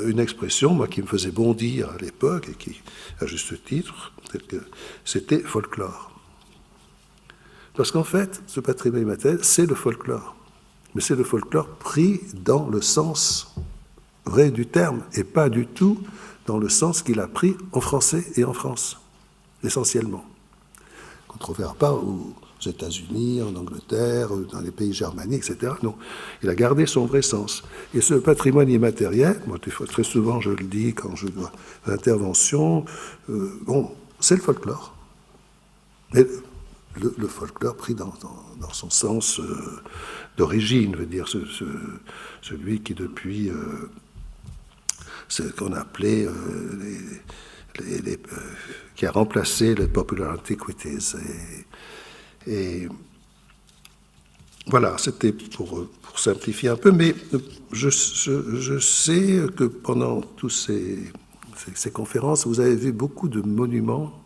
une expression, moi, qui me faisait bondir à l'époque et qui, à juste titre, c'était folklore. Parce qu'en fait, ce patrimoine immatériel, c'est le folklore. Mais c'est le folklore pris dans le sens vrai du terme et pas du tout dans le sens qu'il a pris en français et en France, essentiellement. Qu'on ne trouvera pas aux États-Unis, en Angleterre, dans les pays germaniques, etc. Non, il a gardé son vrai sens. Et ce patrimoine immatériel, moi très souvent je le dis quand je dois l'intervention, bon, c'est le folklore. Mais le folklore pris dans son sens d'origine, veut dire celui qui depuis ce qu'on appelait qui a remplacé les popular antiquities. Et voilà, c'était pour simplifier un peu, mais je sais que pendant toutes ces conférences, vous avez vu beaucoup de monuments,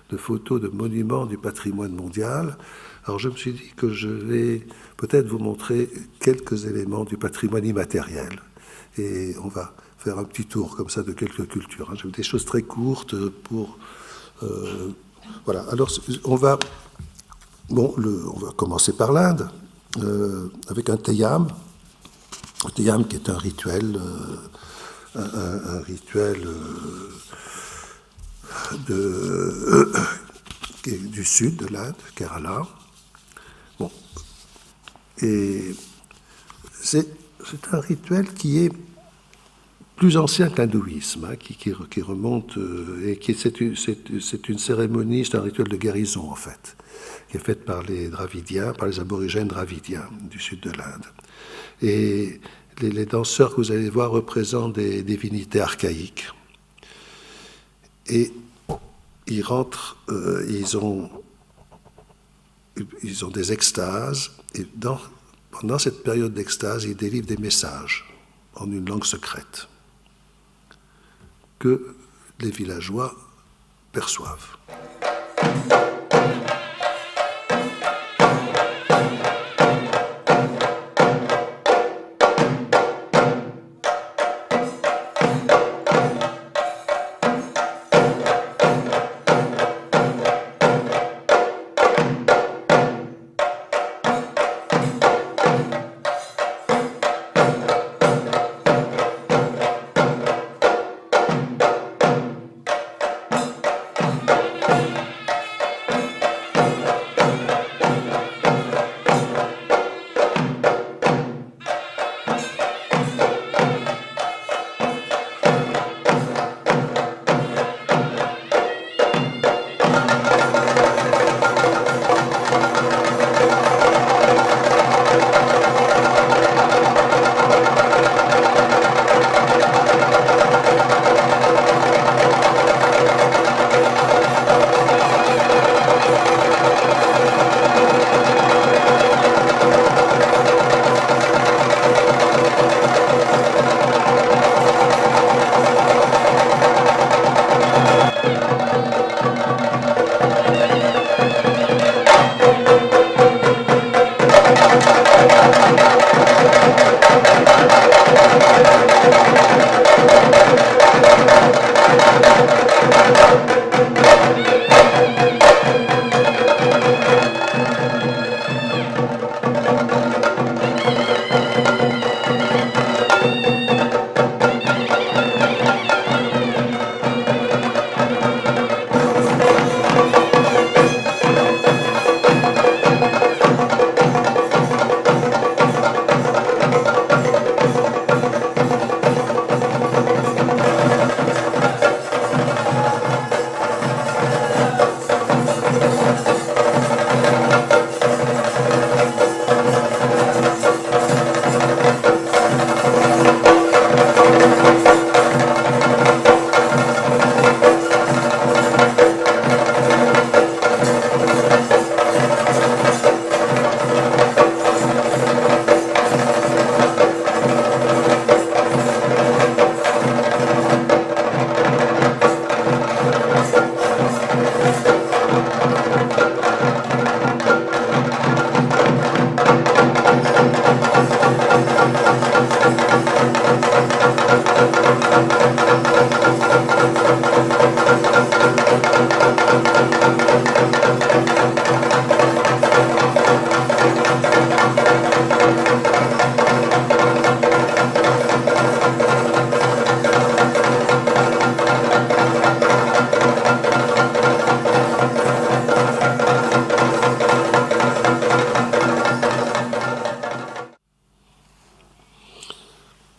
de photos de monuments du patrimoine mondial. Alors je me suis dit que je vais peut-être vous montrer quelques éléments du patrimoine immatériel. Et on va faire un petit tour comme ça de quelques cultures. J'ai des choses très courtes pour... voilà, alors on va commencer par l'Inde, avec un teyam. Un teyam qui est un rituel, un rituel du sud de l'Inde, Kerala. Bon. Et c'est un rituel qui est plus ancien que l'hindouisme, hein, qui remonte, et c'est une cérémonie, c'est un rituel de guérison en fait, qui est faite par les Dravidiens, par les aborigènes dravidiens du sud de l'Inde. Et les danseurs que vous allez voir représentent des divinités archaïques. Et ils rentrent, ils ont des extases, et pendant cette période d'extase, ils délivrent des messages en une langue secrète que les villageois perçoivent.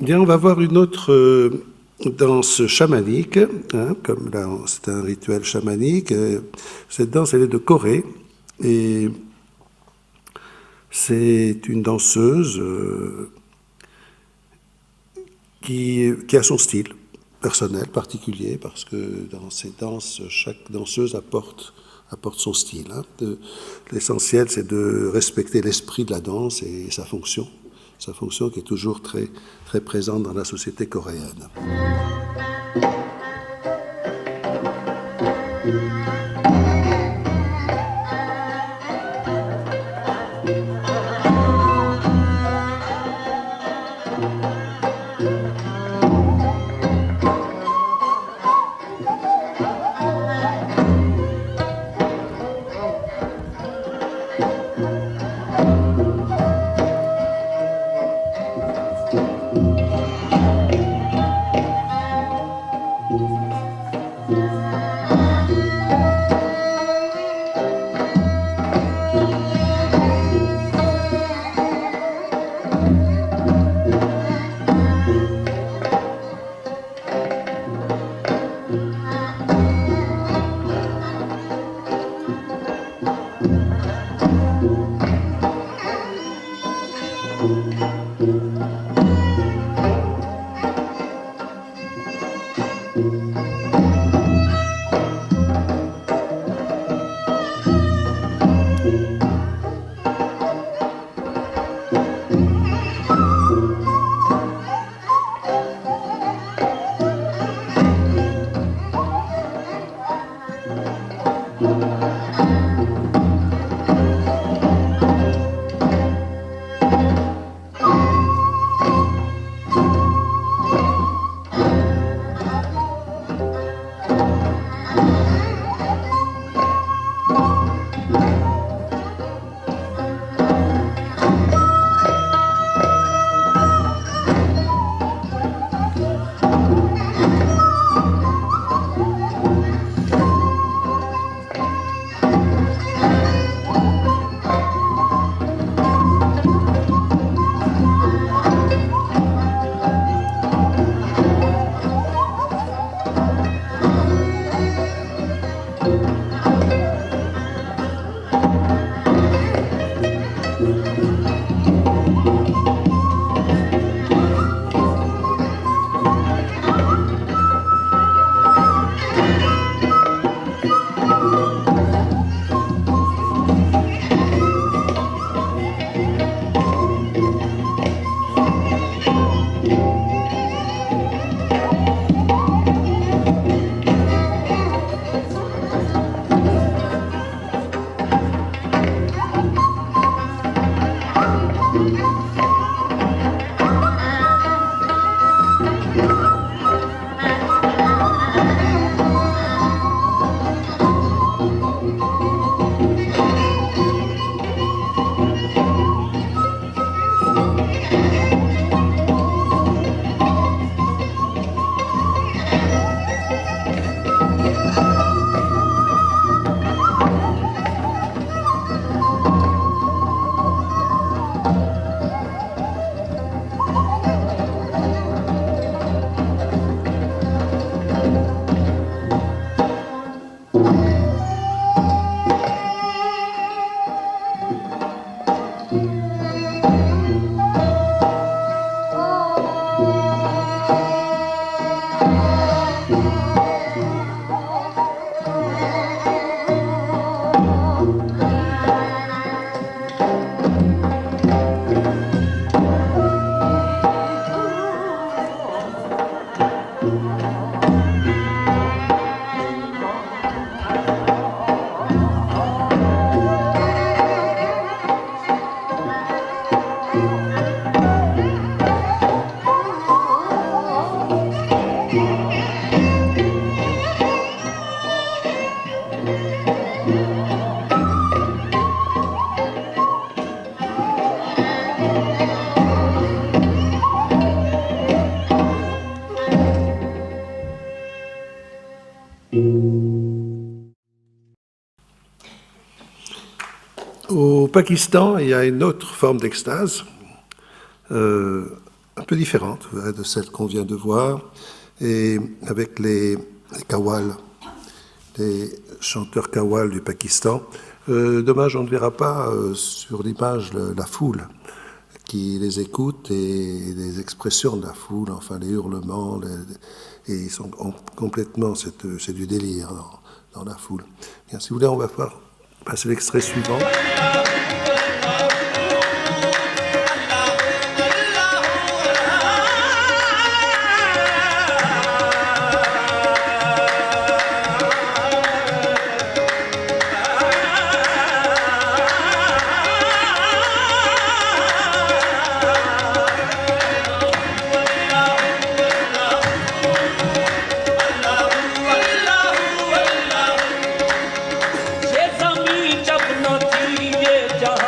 Bien, on va voir une autre danse chamanique, hein, comme là, c'est un rituel chamanique. Cette danse, elle est de Corée, et c'est une danseuse qui a son style personnel, particulier, parce que dans ces danses, chaque danseuse apporte son style. Hein. L'essentiel, c'est de respecter l'esprit de la danse et sa fonction qui est toujours très, très présente dans la société coréenne. Au Pakistan, il y a une autre forme d'extase, un peu différente de celle qu'on vient de voir, et avec les qawwals, les chanteurs qawwals du Pakistan. Dommage, on ne verra pas sur l'image la foule qui les écoute et les expressions de la foule, enfin les hurlements, et ils sont complètement, c'est du délire dans la foule. Bien, si vous voulez, on va passer l'extrait suivant. जब न थी ये जहां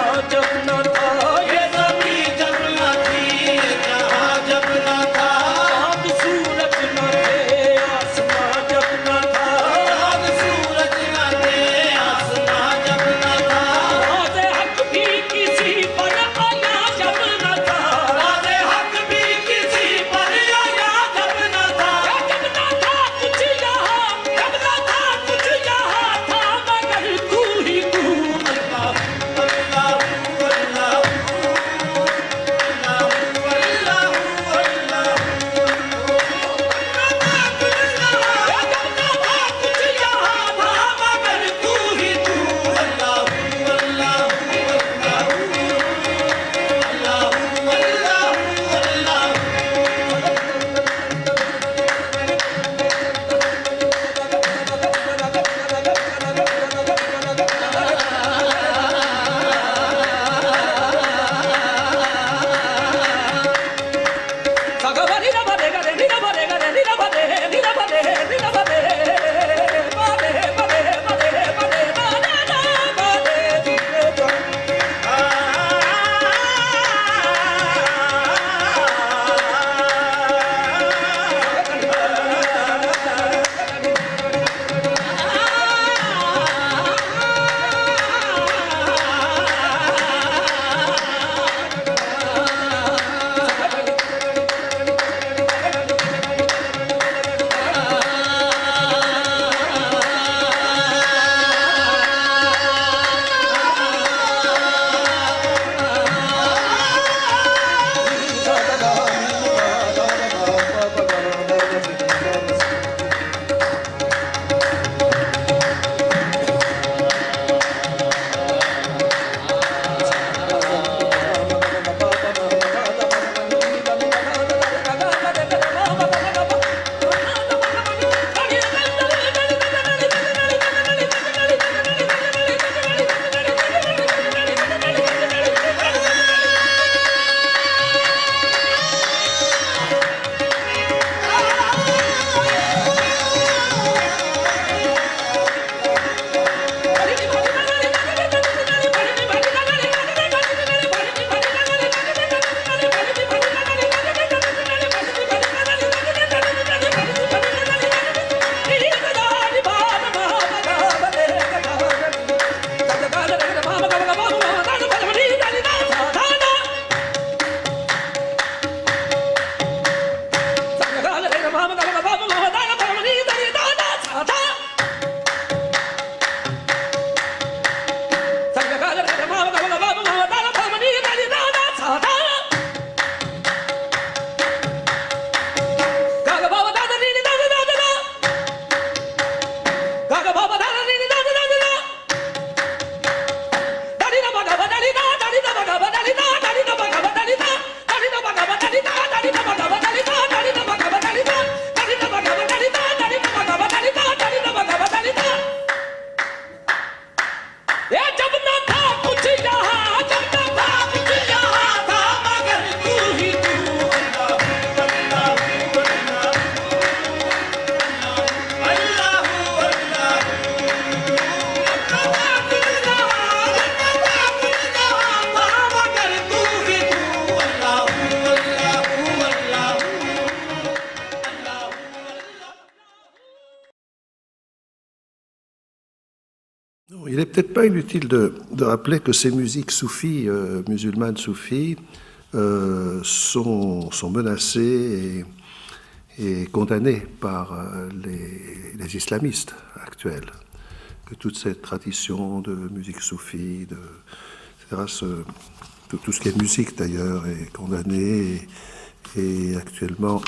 Il n'est peut-être pas inutile de rappeler que ces musiques soufis, musulmanes soufis, sont menacées et condamnées par les islamistes actuels. Que toute cette tradition de musique soufie, etc., tout ce qui est musique d'ailleurs est condamné et actuellement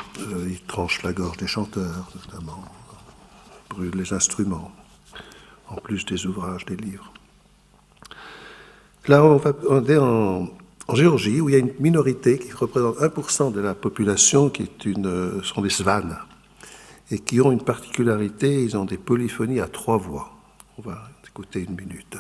ils tranchent la gorge des chanteurs notamment, brûlent les instruments, en plus des ouvrages, des livres. Là, on est en Géorgie, où il y a une minorité qui représente 1% de la population, sont des Svanes, et qui ont une particularité, ils ont des polyphonies à 3 voix. On va écouter une minute.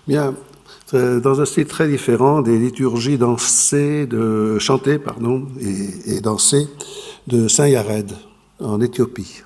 Bien, dans un style très différent des liturgies chantées et dansées de Saint Yared en Éthiopie.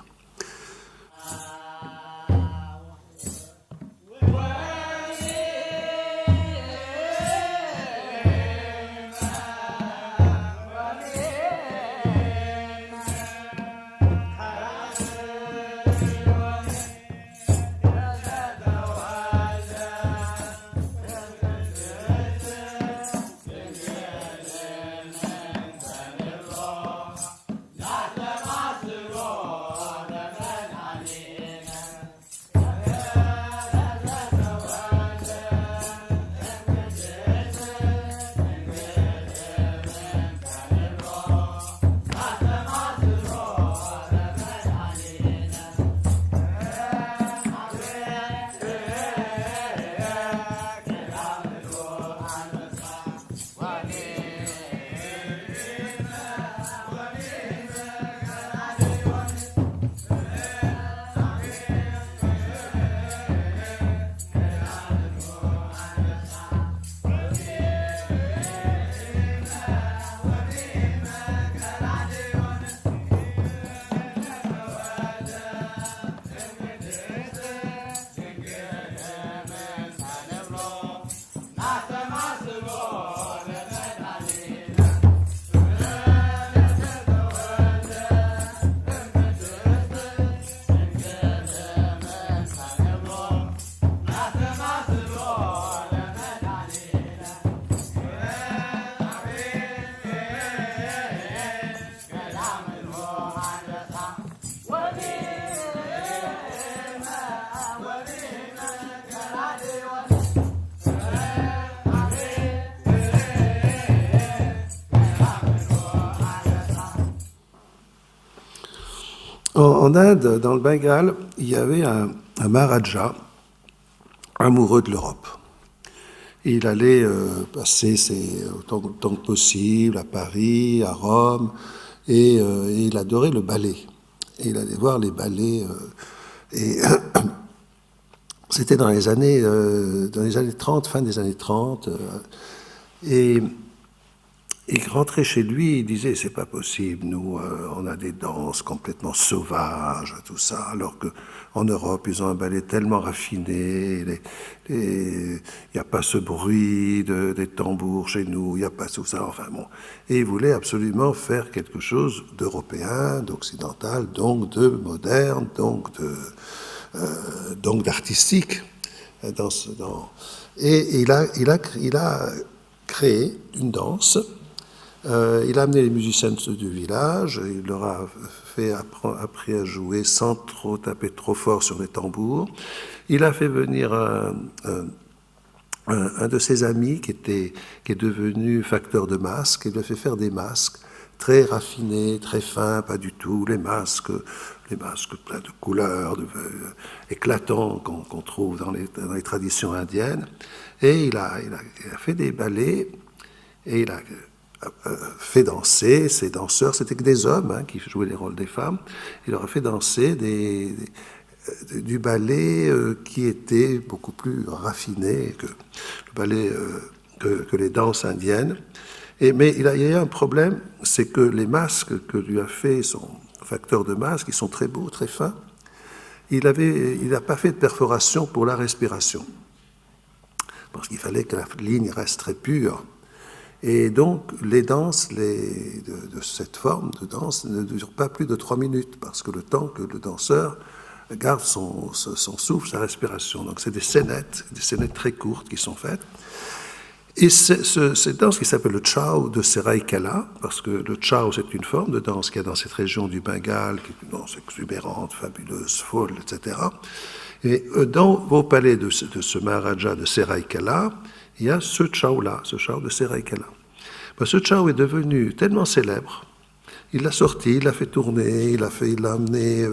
En Inde, dans le Bengale, il y avait un Maharaja amoureux de l'Europe. Il allait passer autant de temps que possible à Paris, à Rome, et il adorait le ballet. Et il allait voir les ballets. Et c'était dans les années 30, fin des années 30. Et il rentrait chez lui, il disait, c'est pas possible, nous, on a des danses complètement sauvages, tout ça, alors qu'en Europe, ils ont un ballet tellement raffiné, il n'y a pas ce bruit des tambours chez nous, il n'y a pas tout ça, enfin bon. Et il voulait absolument faire quelque chose d'européen, d'occidental, donc de moderne, donc d'artistique. Et il a créé une danse. Il a amené les musiciens du village, il leur a appris à jouer sans trop taper trop fort sur les tambours. Il a fait venir un de ses amis qui est devenu facteur de masques, et il lui a fait faire des masques très raffinés, très fins, pas du tout, les masques pleins de couleurs, éclatants qu'on trouve dans les traditions indiennes. Et il a fait des ballets, et il a fait danser ces danseurs, c'était que des hommes qui jouaient les rôles des femmes. Il leur a fait danser du ballet qui était beaucoup plus raffiné que le ballet que les danses indiennes. Mais il y a eu un problème, c'est que les masques que lui a fait son facteur de masques, ils sont très beaux, très fins. Il n'a pas fait de perforation pour la respiration, parce qu'il fallait que la ligne reste très pure. Et donc, les danses de cette forme de danse ne durent pas plus de 3 minutes, parce que le temps que le danseur garde son souffle, sa respiration. Donc, c'est des scénettes très courtes qui sont faites. Et cette danse qui s'appelle le Chow de Seraikela, parce que le Chow, c'est une forme de danse qu'il y a dans cette région du Bengale, qui est une danse exubérante, fabuleuse, folle, etc. Et dans vos palais de ce Maharaja de Seraikela, il y a ce Chow-là, ce Chow de Seraikela. Ce Chow est devenu tellement célèbre, il l'a sorti, il l'a fait tourner, il l'a amené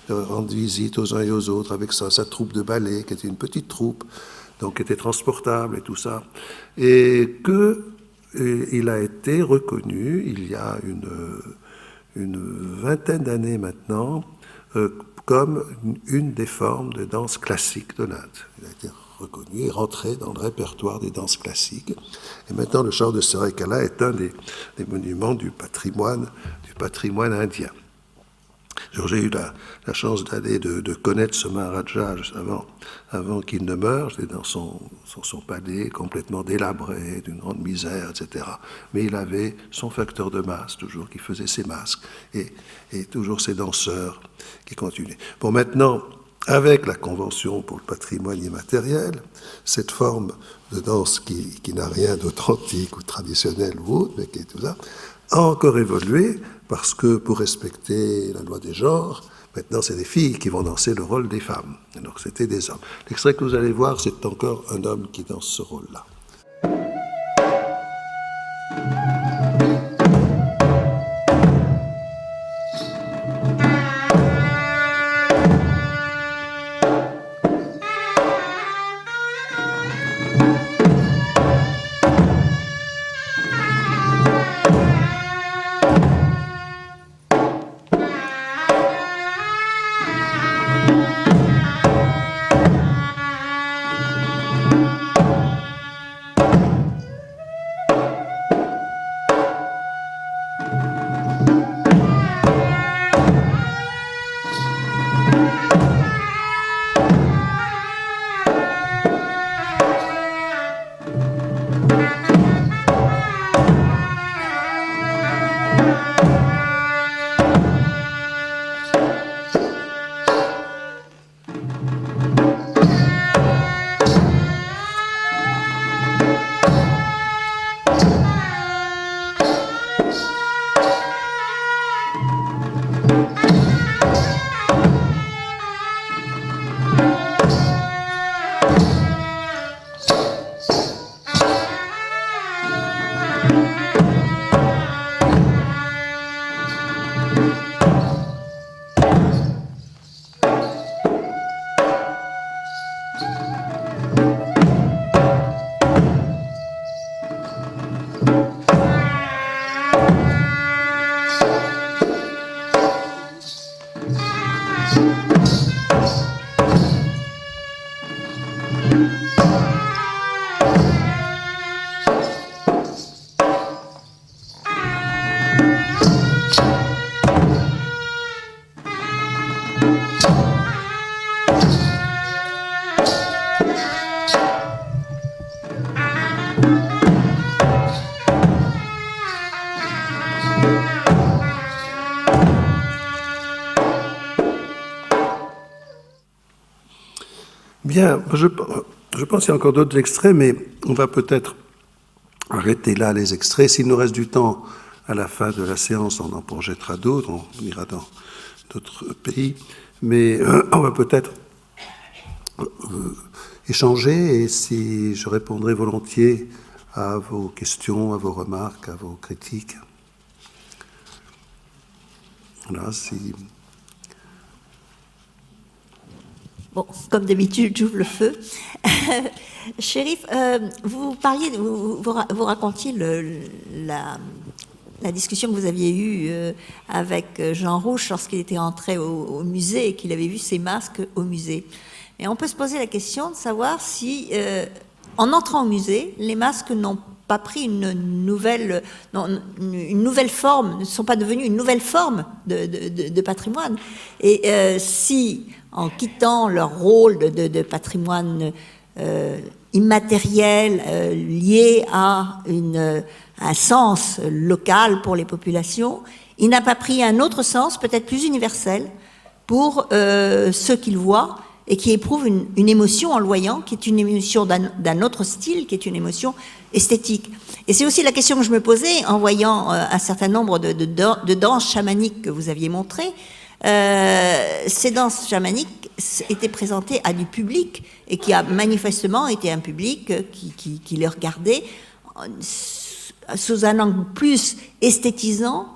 rendre visite aux uns et aux autres avec sa troupe de ballet, qui était une petite troupe, donc qui était transportable et tout ça, et qu'il a été reconnu, il y a une vingtaine d'années maintenant, comme une des formes de danse classique de l'Inde. Il a été reconnu et rentré dans le répertoire des danses classiques. Et maintenant, le Chow de Seraikela est un des monuments du patrimoine indien. J'ai eu la chance de connaître ce Maharaja juste avant qu'il ne meure. J'étais dans son palais complètement délabré, d'une grande misère, etc. Mais il avait son facteur de masque, toujours, qui faisait ses masques, et toujours ses danseurs qui continuaient. Bon, maintenant, avec la Convention pour le patrimoine immatériel, cette forme de danse qui n'a rien d'authentique ou traditionnel ou autre, mais qui est tout ça, a encore évolué, parce que pour respecter la loi des genres, maintenant c'est des filles qui vont danser le rôle des femmes. Alors c'était des hommes. L'extrait que vous allez voir, c'est encore un homme qui danse ce rôle-là. je pense qu'il y a encore d'autres extraits, mais on va peut-être arrêter là les extraits. S'il nous reste du temps à la fin de la séance, on en projettera d'autres, on ira dans d'autres pays, mais on va peut-être échanger, et si je répondrai volontiers à vos questions, à vos remarques, à vos critiques. Voilà, si... Bon, comme d'habitude, j'ouvre le feu. Chérif, vous parliez, vous racontiez la discussion que vous aviez eue avec Jean Rouch lorsqu'il était entré au musée et qu'il avait vu ces masques au musée. Et on peut se poser la question de savoir si, en entrant au musée, les masques n'ont pas pris une nouvelle forme, ne sont pas devenus une nouvelle forme de patrimoine. Et si, en quittant leur rôle de patrimoine immatériel lié à un sens local pour les populations, il n'a pas pris un autre sens, peut-être plus universel, pour ceux qui le voient et qui éprouvent une émotion en le voyant, qui est une émotion d'un autre style, qui est une émotion esthétique. Et c'est aussi la question que je me posais en voyant un certain nombre de danses chamaniques que vous aviez montrées. Ces danses chamaniques étaient présentées à du public et qui a manifestement été un public qui les regardait sous un angle plus esthétisant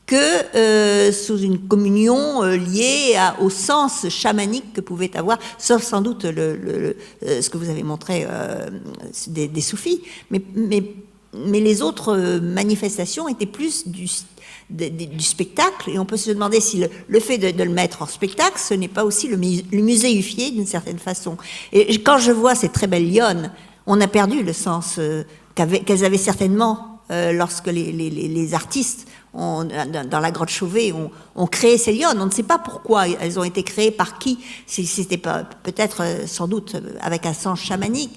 que sous une communion liée au sens chamanique que pouvait avoir, sauf sans doute ce que vous avez montré des soufis. Mais les autres manifestations étaient plus du spectacle, et on peut se demander si le fait de le mettre en spectacle, ce n'est pas aussi le muséifier d'une certaine façon. Et quand je vois ces très belles lionnes, on a perdu le sens qu'elles avaient certainement lorsque les artistes dans la grotte Chauvet ont créé ces lionnes. On ne sait pas pourquoi elles ont été créées, par qui. C'était peut-être sans doute avec un sens chamanique.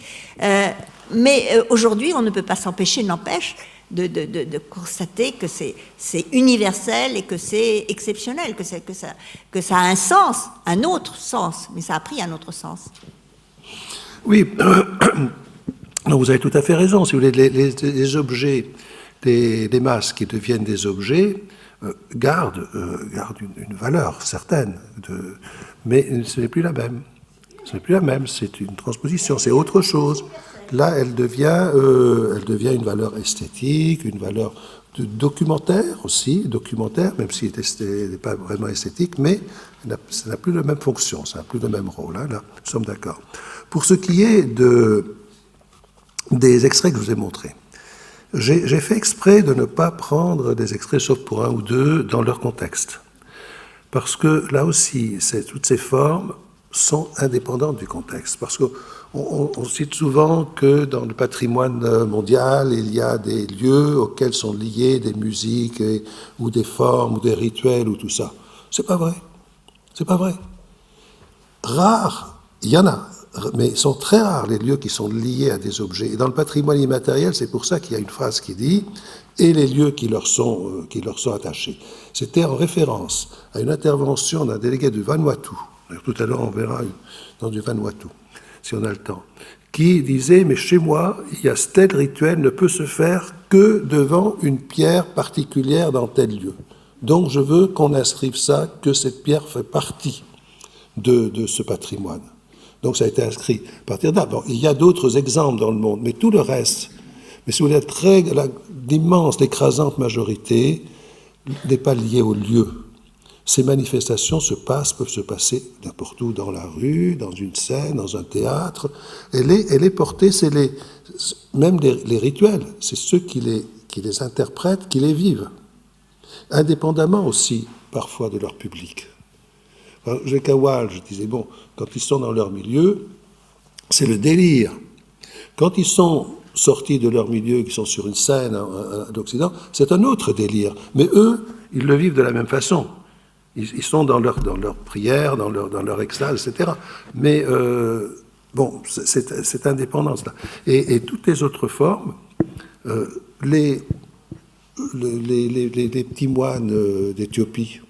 Mais aujourd'hui, on ne peut pas s'empêcher, n'empêche, de constater que c'est universel et que c'est exceptionnel, que ça a un sens, un autre sens, mais ça a pris un autre sens. Oui, non, vous avez tout à fait raison. Si vous voulez, les objets, des masques qui deviennent des objets, gardent une valeur certaine, mais ce n'est plus la même. Ce n'est plus la même, c'est une transposition, c'est autre chose. Là, elle devient une valeur esthétique, une valeur de documentaire aussi, même si elle n'est pas vraiment esthétique, mais ça n'a plus la même fonction, ça n'a plus le même rôle. Hein, là, nous sommes d'accord. Pour ce qui est des extraits que je vous ai montrés, j'ai fait exprès de ne pas prendre des extraits, sauf pour un ou deux, dans leur contexte. Parce que là aussi, toutes ces formes sont indépendantes du contexte. Parce qu'on cite souvent que dans le patrimoine mondial, il y a des lieux auxquels sont liées des musiques ou des formes ou des rituels ou tout ça. C'est pas vrai. C'est pas vrai. Rares, il y en a, mais ils sont très rares les lieux qui sont liés à des objets. Et dans le patrimoine immatériel, c'est pour ça qu'il y a une phrase qui dit « et les lieux qui leur sont attachés ». C'était en référence à une intervention d'un délégué du Vanuatu. Tout à l'heure, on verra dans du Vanuatu, si on a le temps, qui disait « mais chez moi, tel rituel ne peut se faire que devant une pierre particulière dans tel lieu. Donc je veux qu'on inscrive ça, que cette pierre fait partie de ce patrimoine. » Donc ça a été inscrit à partir de là. Bon, il y a d'autres exemples dans le monde, mais tout le reste, mais si vous voulez, l'immense, l'écrasante majorité n'est pas liée au lieu. Ces manifestations peuvent se passer n'importe où, dans la rue, dans une scène, dans un théâtre. Elle est portée, même les rituels, c'est ceux qui les interprètent, qui les vivent, indépendamment aussi, parfois, de leur public. Gekawal, je disais, bon, quand ils sont dans leur milieu, c'est le délire. Quand ils sont sortis de leur milieu, qui sont sur une scène à l'Occident, c'est un autre délire. Mais eux, ils le vivent de la même façon. Ils sont dans leur prière, dans leur extase, etc. Mais, bon, cette indépendance-là. Et toutes les autres formes, les petits moines d'Éthiopie,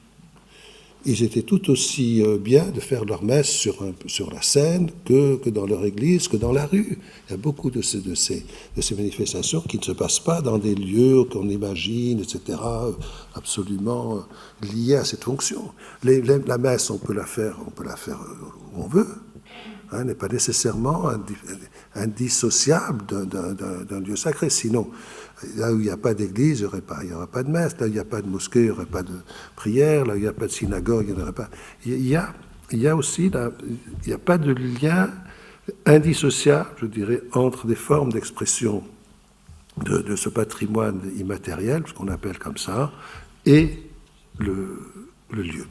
ils étaient tout aussi bien de faire leur messe sur la scène que dans leur église, que dans la rue. Il y a beaucoup de ces manifestations qui ne se passent pas dans des lieux qu'on imagine, etc., absolument liés à cette fonction. La messe, on peut la faire où on veut. Hein, n'est pas nécessairement indissociable d'un lieu sacré. Sinon, là où il n'y a pas d'église, il n'y aura pas de messe. Là où il n'y a pas de mosquée, il n'y aura pas de prière. Là où il n'y a pas de synagogue, il n'y en aura pas. Il y a aussi, il n'y a pas de lien indissociable, je dirais, entre des formes d'expression de ce patrimoine immatériel, ce qu'on appelle comme ça, et le lieu.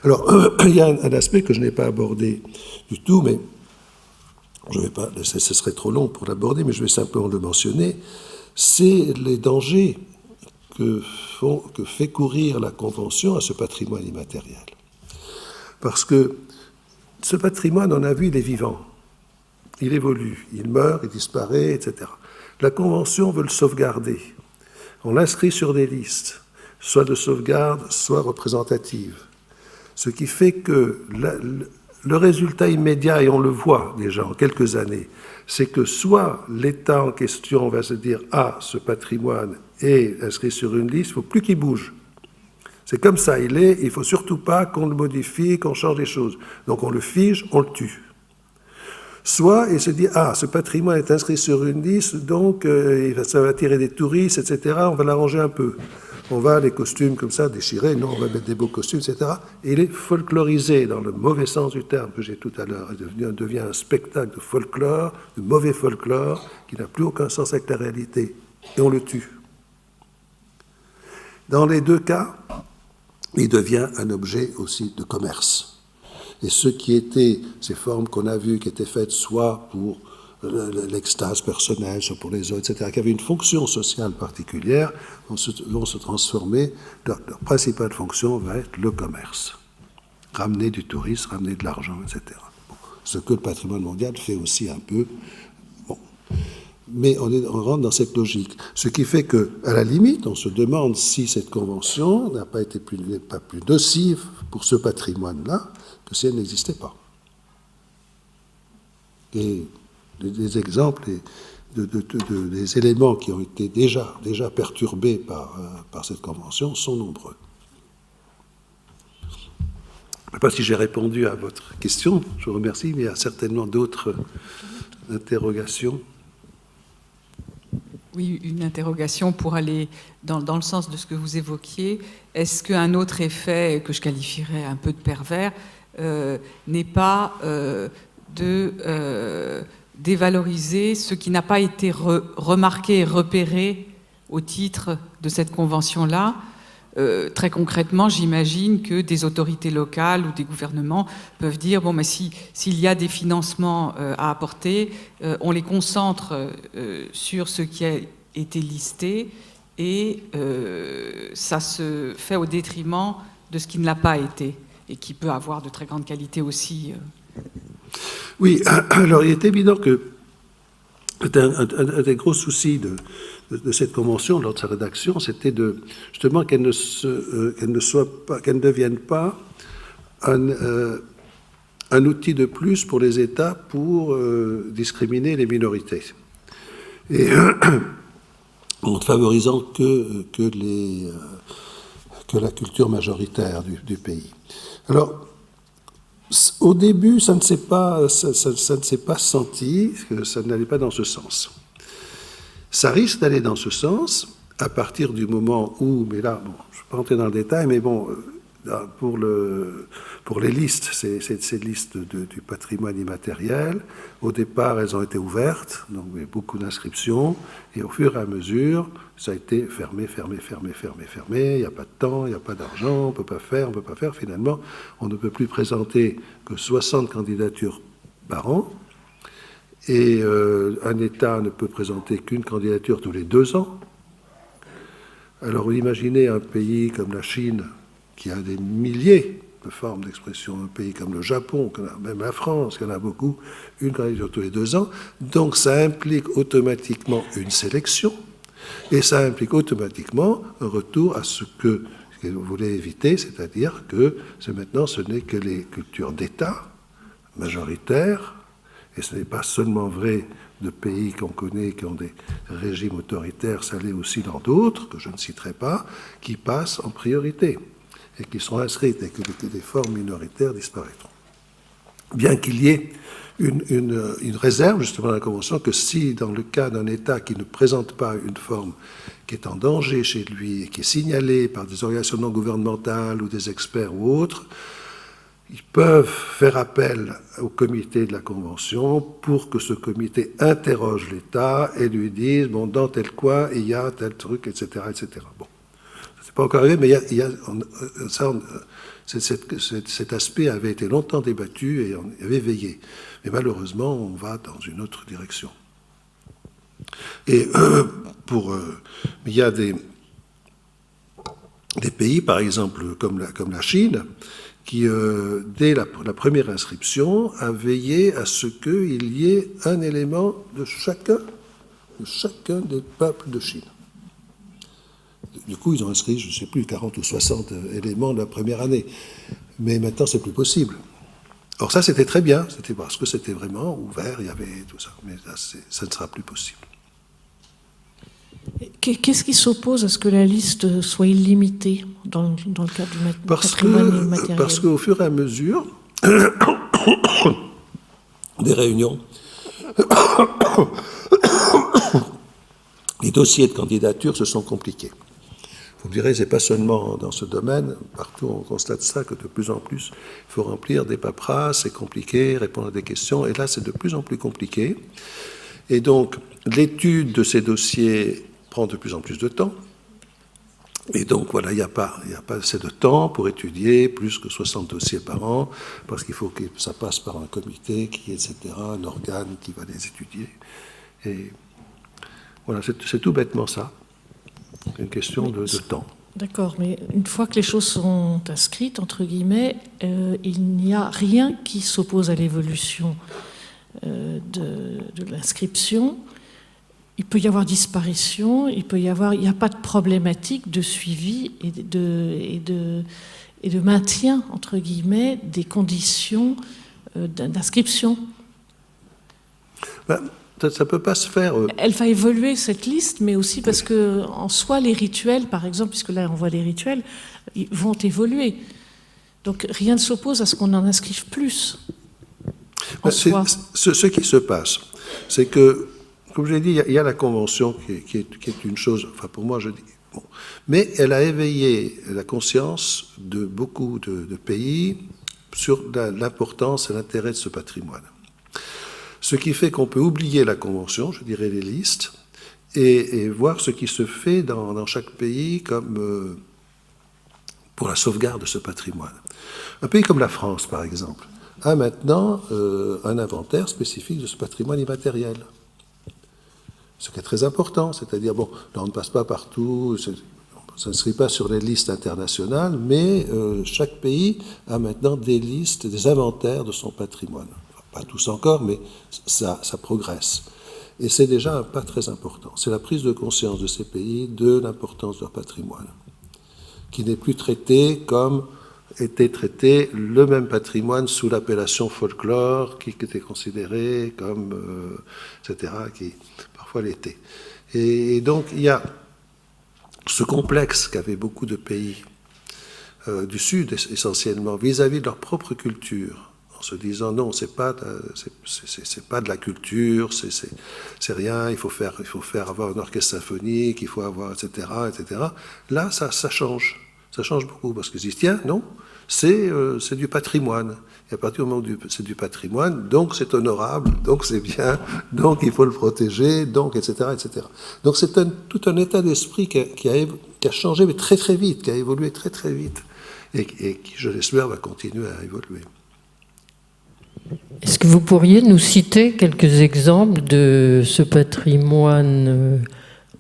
Alors, il y a un aspect que je n'ai pas abordé du tout, mais je vais pas, ce serait trop long pour l'aborder, mais je vais simplement le mentionner, c'est les dangers que fait courir la Convention à ce patrimoine immatériel. Parce que ce patrimoine, on a vu, il est vivant, il évolue, il meurt, il disparaît, etc. La Convention veut le sauvegarder. On l'inscrit sur des listes, soit de sauvegarde, soit représentatives. Ce qui fait que le résultat immédiat, et on le voit déjà en quelques années, c'est que soit l'État en question va se dire « Ah, ce patrimoine est inscrit sur une liste, il ne faut plus qu'il bouge. C'est comme ça, il ne faut surtout pas qu'on le modifie, qu'on change les choses. Donc on le fige, on le tue. » Soit il se dit « Ah, ce patrimoine est inscrit sur une liste, donc ça va attirer des touristes, etc., on va l'arranger un peu. » On va les costumes comme ça déchirés, non, on va mettre des beaux costumes, etc. Et il est folklorisé dans le mauvais sens du terme que j'ai tout à l'heure. Il devient un spectacle de folklore, de mauvais folklore, qui n'a plus aucun sens avec la réalité. Et on le tue. Dans les deux cas, il devient un objet aussi de commerce. Et ce qui étaient ces formes qu'on a vues, qui étaient faites soit pour l'extase personnelle, soit pour les autres, etc., qui avaient une fonction sociale particulière, vont se transformer, leur principale fonction va être le commerce. Ramener du tourisme, ramener de l'argent, etc. Bon, ce que le patrimoine mondial fait aussi un peu. Bon. Mais on rentre dans cette logique. Ce qui fait qu'à la limite, on se demande si cette convention n'est pas plus nocive pour ce patrimoine-là que si elle n'existait pas. Et des exemples, des éléments qui ont été déjà perturbés par cette convention sont nombreux. Je ne sais pas si j'ai répondu à votre question, je vous remercie, mais il y a certainement d'autres interrogations. Oui, une interrogation pour aller dans le sens de ce que vous évoquiez. Est-ce qu'un autre effet que je qualifierais un peu de pervers n'est pas de dévaloriser ce qui n'a pas été remarqué et repéré au titre de cette convention-là? Très concrètement, j'imagine que des autorités locales ou des gouvernements peuvent dire bon, mais s'il y a des financements à apporter, on les concentre sur ce qui a été listé et ça se fait au détriment de ce qui ne l'a pas été et qui peut avoir de très grande qualité aussi. Oui, alors il est évident que un des gros soucis de cette convention lors de sa rédaction, c'était justement qu'elle ne devienne pas un outil de plus pour les États pour discriminer les minorités. Et en favorisant que la culture majoritaire du pays. Alors, au début, ça ne s'est pas senti, que ça n'allait pas dans ce sens. Ça risque d'aller dans ce sens à partir du moment où, mais là, bon, je ne vais pas rentrer dans le détail, mais bon, pour les listes, ces listes du patrimoine immatériel, au départ, elles ont été ouvertes, donc il y a beaucoup d'inscriptions, et au fur et à mesure, ça a été fermé, il n'y a pas de temps, il n'y a pas d'argent, on ne peut pas faire, finalement, on ne peut plus présenter que 60 candidatures par an, et un État ne peut présenter qu'une candidature tous les 2 ans. Alors vous imaginez un pays comme la Chine, qui a des milliers de formes d'expression, un pays comme le Japon, même la France, qui en a beaucoup, une candidature tous les 2 ans. Donc ça implique automatiquement une sélection, et ça implique automatiquement un retour à ce que vous voulez éviter, c'est-à-dire que maintenant ce n'est que les cultures d'État majoritaires, et ce n'est pas seulement vrai de pays qu'on connaît qui ont des régimes autoritaires, ça l'est aussi dans d'autres, que je ne citerai pas, qui passent en priorité et qui sont inscrites et que les formes minoritaires disparaîtront. Bien qu'il y ait une réserve justement dans la Convention que si, dans le cas d'un État qui ne présente pas une forme qui est en danger chez lui et qui est signalée par des organisations non gouvernementales ou des experts ou autres, ils peuvent faire appel au comité de la Convention pour que ce comité interroge l'État et lui dise, bon, dans tel coin, il y a tel truc, etc., etc. Bon, c'est pas encore arrivé, mais cet aspect avait été longtemps débattu et on y avait veillé. Mais malheureusement, on va dans une autre direction. Et il y a des pays, par exemple, comme la Chine, qui, dès la première inscription, a veillé à ce qu'il y ait un élément de chacun des peuples de Chine. Du coup, ils ont inscrit, je ne sais plus, 40 ou 60 éléments de la première année. Mais maintenant, c'est plus possible. Or, ça, c'était très bien. C'était parce que c'était vraiment ouvert, il y avait tout ça. Mais là, ça ne sera plus possible. Qu'est-ce qui s'oppose à ce que la liste soit illimitée dans le cadre du patrimoine immatériel ? Parce qu'au fur et à mesure des réunions, les dossiers de candidature se sont compliqués. Vous me direz, ce n'est pas seulement dans ce domaine, partout on constate ça, que de plus en plus, il faut remplir des paperasses, c'est compliqué, répondre à des questions, et là c'est de plus en plus compliqué. Et donc, l'étude de ces dossiers prend de plus en plus de temps. Et donc, voilà, il n'y a pas assez de temps pour étudier plus que 60 dossiers par an, parce qu'il faut que ça passe par un comité, etc., un organe qui va les étudier. Et voilà, c'est tout bêtement ça. Une question de temps. D'accord, mais une fois que les choses sont inscrites, entre guillemets, il n'y a rien qui s'oppose à l'évolution de l'inscription. Il peut y avoir disparition, il n'y a pas de problématique de suivi et de maintien, entre guillemets, des conditions d'inscription. Ben, ça ne peut pas se faire. Elle va évoluer, cette liste, mais aussi parce que, en soi, les rituels, par exemple, puisque là on voit les rituels, ils vont évoluer. Donc rien ne s'oppose à ce qu'on en inscrive plus. Ce qui se passe, c'est que, comme je l'ai dit, il y a la Convention qui est une chose, enfin pour moi je dis, bon, mais elle a éveillé la conscience de beaucoup de pays sur l'importance et l'intérêt de ce patrimoine. Ce qui fait qu'on peut oublier la Convention, je dirais les listes, et voir ce qui se fait dans chaque pays comme pour la sauvegarde de ce patrimoine. Un pays comme la France, par exemple, a maintenant un inventaire spécifique de ce patrimoine immatériel. Ce qui est très important, c'est-à-dire, bon, là on ne passe pas partout, ça ne s'inscrit pas sur les listes internationales, mais chaque pays a maintenant des listes, des inventaires de son patrimoine. Pas tous encore, mais ça progresse. Et c'est déjà un pas très important. C'est la prise de conscience de ces pays de l'importance de leur patrimoine, qui n'est plus traité comme était traité le même patrimoine sous l'appellation folklore, qui était considéré comme, etc., qui parfois l'était. Et donc, il y a ce complexe qu'avaient beaucoup de pays du Sud, essentiellement, vis-à-vis de leur propre culture, en se disant non, c'est pas de la culture, c'est rien, il faut faire avoir un orchestre symphonique, il faut avoir, etc., etc. Là, ça change. Ça change beaucoup, parce que se disent, tiens, non, c'est du patrimoine. Et à partir du moment où c'est du patrimoine, donc c'est honorable, donc c'est bien, donc il faut le protéger, donc, etc., etc. Donc c'est tout un état d'esprit qui a changé, mais très très vite, qui a évolué très très vite, et qui, je l'espère, va continuer à évoluer. Est-ce que vous pourriez nous citer quelques exemples de ce patrimoine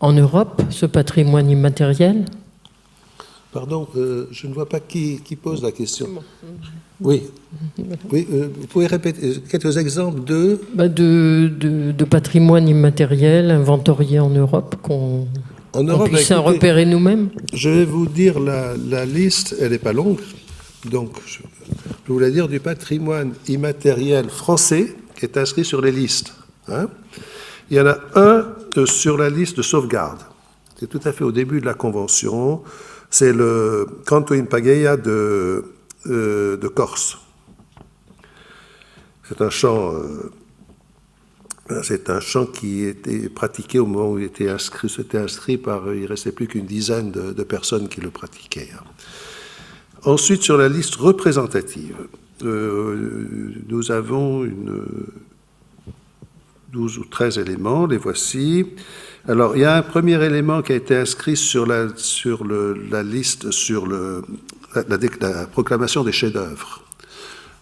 en Europe, ce patrimoine immatériel ? Pardon, je ne vois pas qui pose la question. Oui, vous pouvez répéter quelques exemples de patrimoine immatériel inventorié en Europe En On Europe, puisse écoutez, repérer nous-mêmes. je vais vous dire la liste, elle n'est pas longue, donc je vais vous la dire du patrimoine immatériel français qui est inscrit sur les listes. Hein. Il y en a un sur la liste de sauvegarde. C'est tout à fait au début de la Convention. C'est le Canto in Pagaia de Corse. C'est un chant qui était pratiqué au moment où il était inscrit. C'était inscrit par, il ne restait plus qu'une dizaine de personnes qui le pratiquaient. Ensuite, sur la liste représentative, nous avons 12 ou 13 éléments, les voici. Alors, il y a un premier élément qui a été inscrit sur la liste, sur la proclamation des chefs-d'œuvre.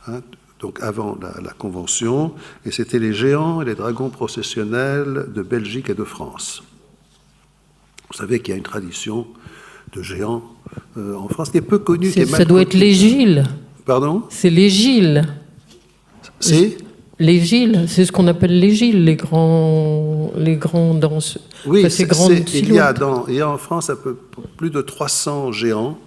Hein, donc avant la Convention, et c'était les géants et les dragons processionnels de Belgique et de France. Vous savez qu'il y a une tradition de géants en France qui est peu connue. Ça doit être les Gilles. Pardon ? C'est les Gilles. C'est les Gilles, c'est ce qu'on appelle les Gilles, les grands danseurs. Oui, enfin, il y a en France plus de 300 géants.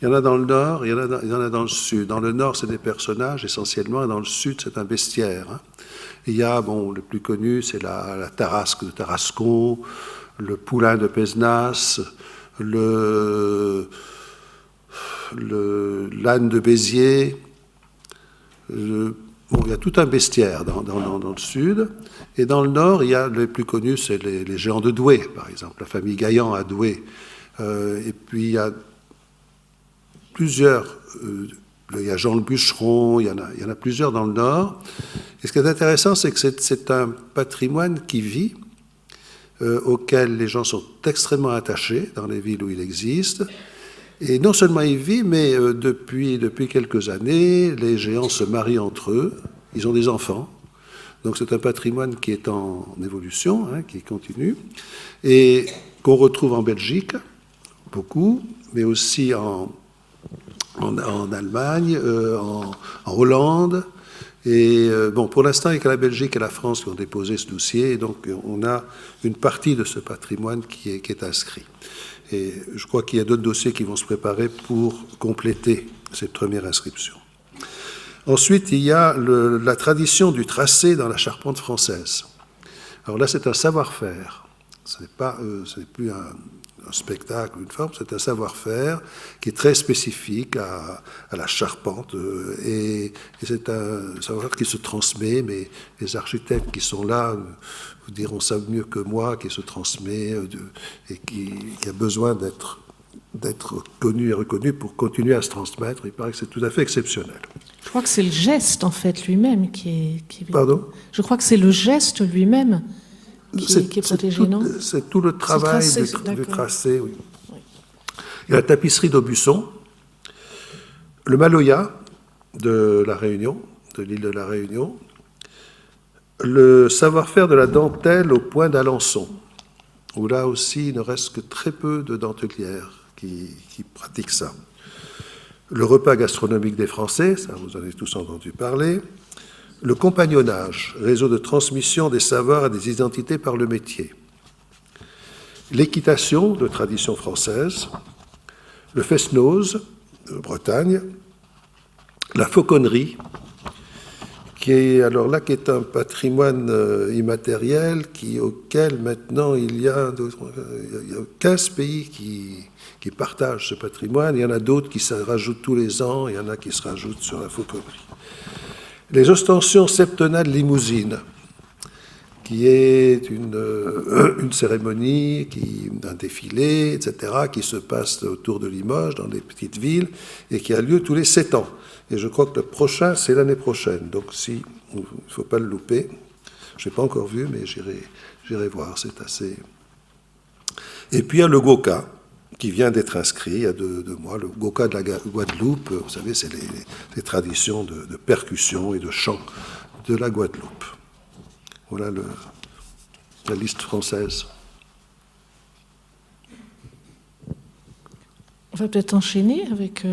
Il y en a dans le nord, il y en a dans le sud. Dans le nord, c'est des personnages essentiellement, et dans le sud, c'est un bestiaire. Hein. Il y a, le plus connu, c'est la Tarasque de Tarascon, le Poulain de Pézenas, l'âne de Béziers. Il y a tout un bestiaire dans le sud. Et dans le nord, il y a les plus connus, c'est les géants de Douai, par exemple, la famille Gaillan à Douai. Et puis, il y a plusieurs, il y a Jean le Bûcheron, il y en a plusieurs dans le Nord. Et ce qui est intéressant, c'est que c'est un patrimoine qui vit, auquel les gens sont extrêmement attachés dans les villes où il existe. Et non seulement il vit, mais depuis quelques années, les géants se marient entre eux, ils ont des enfants. Donc c'est un patrimoine qui est en évolution, hein, qui continue, et qu'on retrouve en Belgique, beaucoup, mais aussi en Allemagne, en Hollande. Et pour l'instant, il n'y a que la Belgique et la France qui ont déposé ce dossier. Et donc, on a une partie de ce patrimoine qui est inscrit. Et je crois qu'il y a d'autres dossiers qui vont se préparer pour compléter cette première inscription. Ensuite, il y a la tradition du tracé dans la charpente française. Alors là, c'est un savoir-faire. Ce n'est plus un spectacle, une forme, c'est un savoir-faire qui est très spécifique à la charpente et c'est un savoir-faire qui se transmet, mais les architectes qui sont là vous diront ça mieux que moi, qui se transmet et qui a besoin d'être connu et reconnu pour continuer à se transmettre. Il paraît que c'est tout à fait exceptionnel. Je crois que c'est le geste, en fait, lui-même qui est... Pardon ? Je crois que c'est le geste lui-même qui est protégé, non ? C'est tout le travail du tracé, oui. Il y a la tapisserie d'Aubusson, le Maloya de la Réunion, de l'île de la Réunion, le savoir-faire de la dentelle au point d'Alençon, où là aussi il ne reste que très peu de dentelières qui pratiquent ça. Le repas gastronomique des Français, ça vous en avez tous entendu parler. Le compagnonnage, réseau de transmission des savoirs et des identités par le métier. L'équitation, de tradition française. Le fest-noz, de Bretagne. La fauconnerie, qui est un patrimoine immatériel auquel maintenant il y a 15 pays qui partagent ce patrimoine. Il y en a d'autres qui se rajoutent tous les ans, il y en a qui se rajoutent sur la fauconnerie. Les ostensions septennales limousines, qui est une cérémonie, un défilé, etc., qui se passe autour de Limoges, dans les petites villes, et qui a lieu tous les 7 ans. Et je crois que le prochain, c'est l'année prochaine. Donc, il ne faut pas le louper. Je n'ai pas encore vu, mais j'irai voir. C'est assez... Et puis, il y a le Goka, qui vient d'être inscrit il y a 2 mois, le Goka de la Guadeloupe. Vous savez, c'est les traditions de percussion et de chant de la Guadeloupe. Voilà la liste française. On va peut-être enchaîner avec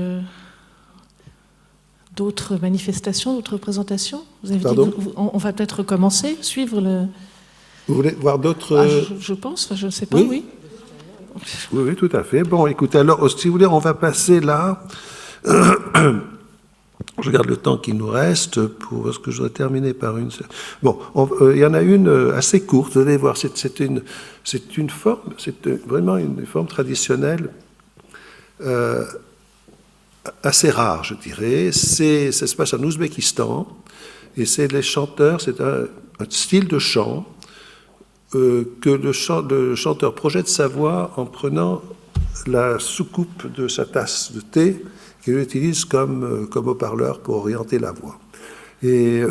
d'autres manifestations, d'autres représentations. Vous avez dit on va peut-être recommencer, suivre le... Vous voulez voir d'autres... je pense, je ne sais pas, oui. Oui, oui, tout à fait. Bon, écoutez, alors, si vous voulez, on va passer là. Je regarde le temps qui nous reste, parce que je voudrais terminer par une... Bon, il y en a une assez courte, vous allez voir, c'est une forme, c'est vraiment une forme traditionnelle assez rare, je dirais. Ça se passe en Ouzbékistan, et c'est les chanteurs, c'est un style de chant que le chanteur projette sa voix en prenant la soucoupe de sa tasse de thé qu'il utilise comme haut-parleur pour orienter la voix. Et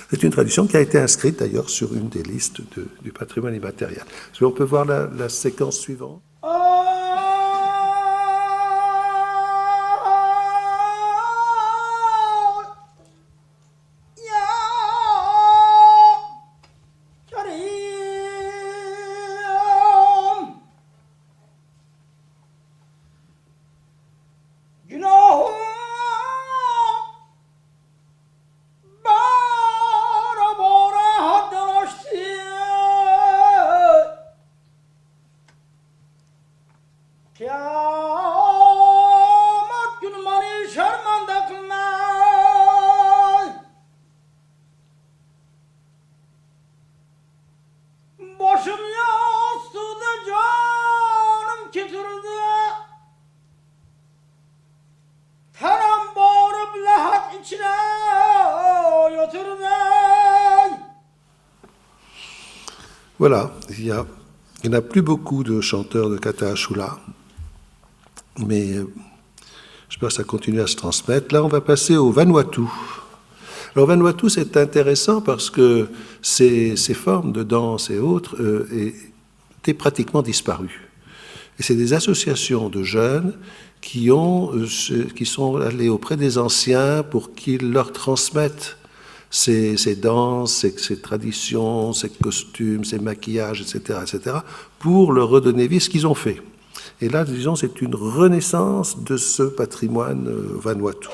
c'est une tradition qui a été inscrite d'ailleurs sur une des listes du patrimoine immatériel. On peut voir la séquence suivante. Voilà, il n'y a plus beaucoup de chanteurs de Kata Ashula, mais je pense que ça continue à se transmettre. Là, on va passer au Vanuatu. Alors, Vanuatu, c'est intéressant parce que ces formes de danse et autres étaient pratiquement disparues. Et c'est des associations de jeunes qui sont allés auprès des anciens pour qu'ils leur transmettent ces danses, ces traditions, ces costumes, ces maquillages, etc., pour leur redonner vie, ce qu'ils ont fait. Et là, disons, c'est une renaissance de ce patrimoine Vanuatu.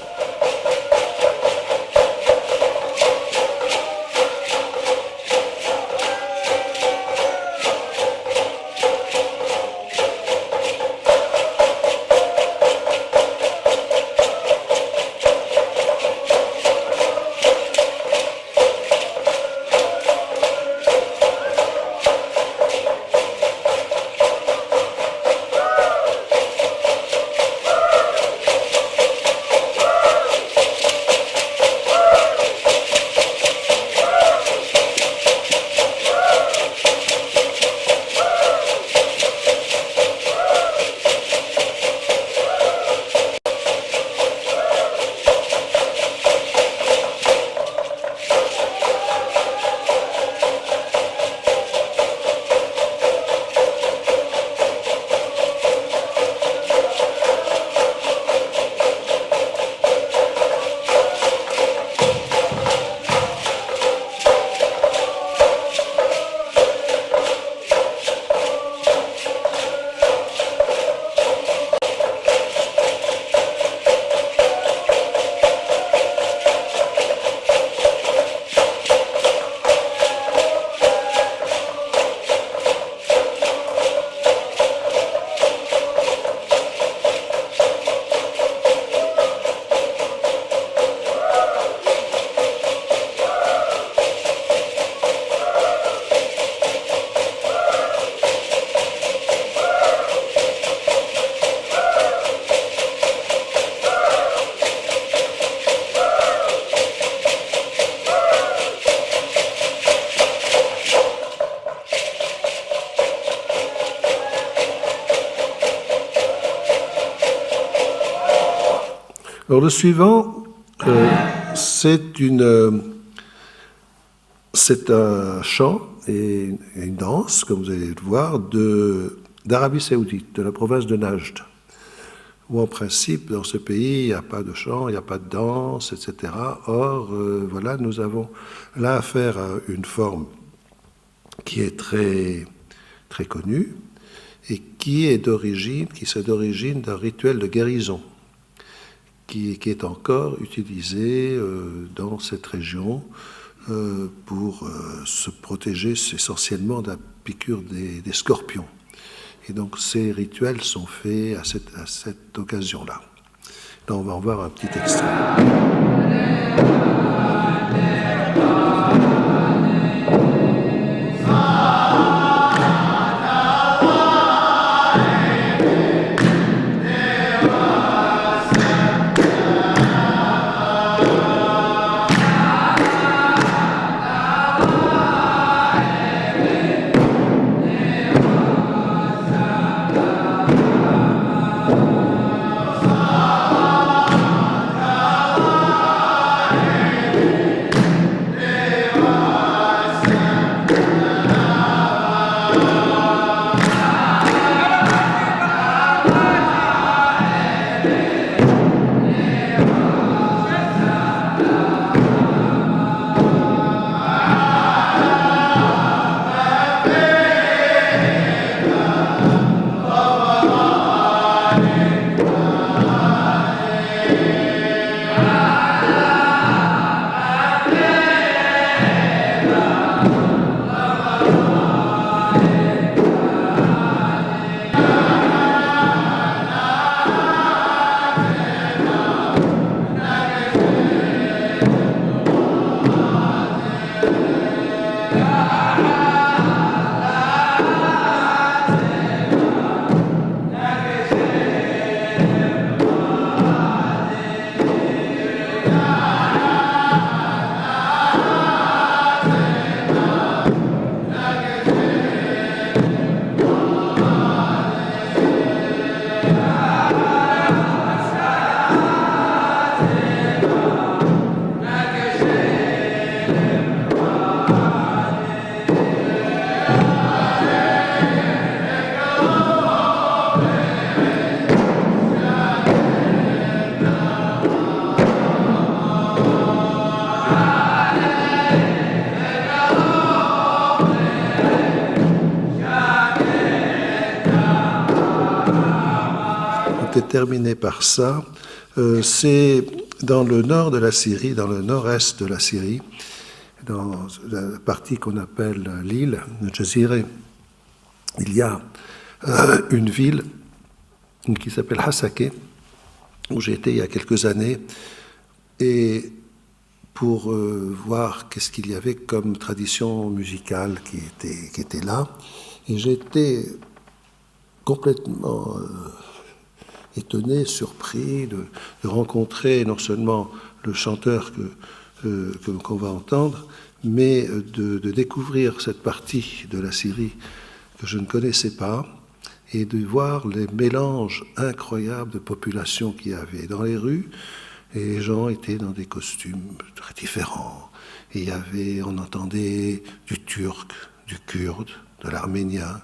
Alors le suivant, c'est un chant et une danse, comme vous allez le voir, d'Arabie Saoudite, de la province de Najd, où en principe, dans ce pays, il n'y a pas de chant, il n'y a pas de danse, etc. Or, voilà, nous avons là affaire à une forme qui est très, très connue et qui serait d'origine d'un rituel de guérison, qui est encore utilisé dans cette région pour se protéger essentiellement de la piqûre des scorpions. Et donc ces rituels sont faits à cette occasion-là. Là, on va en voir un petit extrait. Terminé par ça. C'est dans le nord de la Syrie, dans le nord-est de la Syrie, dans la partie qu'on appelle l'île, le Jaziré, il y a une ville qui s'appelle Hasakeh, où j'ai été il y a quelques années, et pour voir qu'est-ce qu'il y avait comme tradition musicale qui était là. Et j'ai été complètement étonné, surpris de rencontrer non seulement le chanteur qu'on va entendre, mais de découvrir cette partie de la Syrie que je ne connaissais pas et de voir les mélanges incroyables de populations qu'il y avait dans les rues. Et les gens étaient dans des costumes très différents. Et on entendait du turc, du kurde, de l'arménien,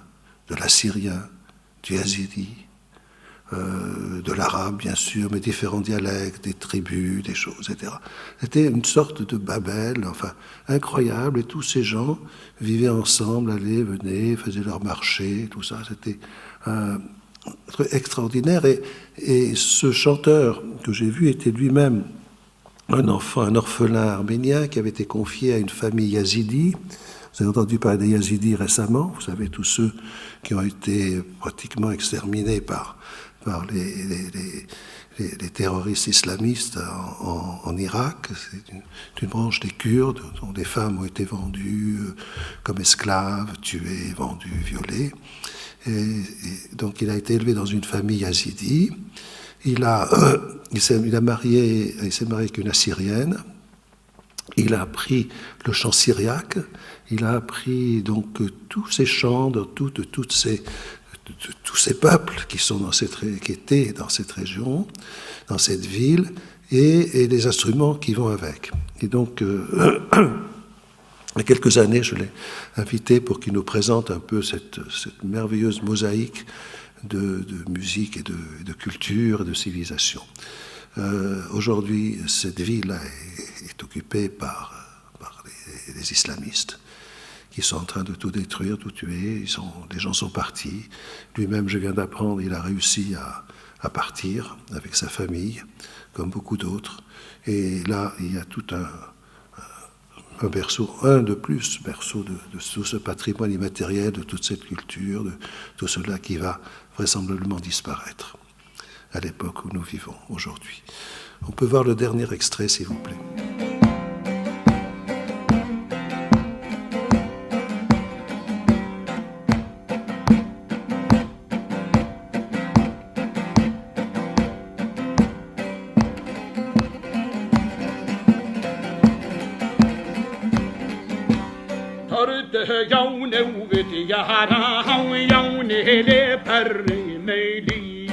de l'assyrien, du yazidi, de l'arabe, bien sûr, mais différents dialectes, des tribus, des choses, etc. C'était une sorte de Babel, enfin, incroyable, et tous ces gens vivaient ensemble, allaient, venaient, faisaient leur marché, tout ça, c'était extraordinaire. Et ce chanteur que j'ai vu était lui-même un enfant, un orphelin arménien qui avait été confié à une famille yazidi. Vous avez entendu parler des yazidis récemment, vous savez, tous ceux qui ont été pratiquement exterminés par les terroristes islamistes en Irak. C'est une branche des Kurdes dont des femmes ont été vendues comme esclaves, tuées, vendues, violées. Et donc il a été élevé dans une famille yazidi. Il s'est marié avec une Assyrienne. Il a appris le chant syriaque. Il a appris donc tous ces chants de tous ces peuples qui étaient dans cette région, dans cette ville, et les instruments qui vont avec. Et donc, il y a quelques années, je l'ai invité pour qu'il nous présente un peu cette merveilleuse mosaïque de musique et de culture et de civilisation. Aujourd'hui, cette ville est occupée par les islamistes qui sont en train de tout détruire, tout tuer. Les gens sont partis. Lui-même, je viens d'apprendre, il a réussi à partir avec sa famille, comme beaucoup d'autres. Et là, il y a tout un berceau, un de plus, berceau de tout ce patrimoine immatériel, de toute cette culture, de tout cela qui va vraisemblablement disparaître à l'époque où nous vivons aujourd'hui. On peut voir le dernier extrait, s'il vous plaît. يوني وبتي يهرا ويوني لي بري ميلي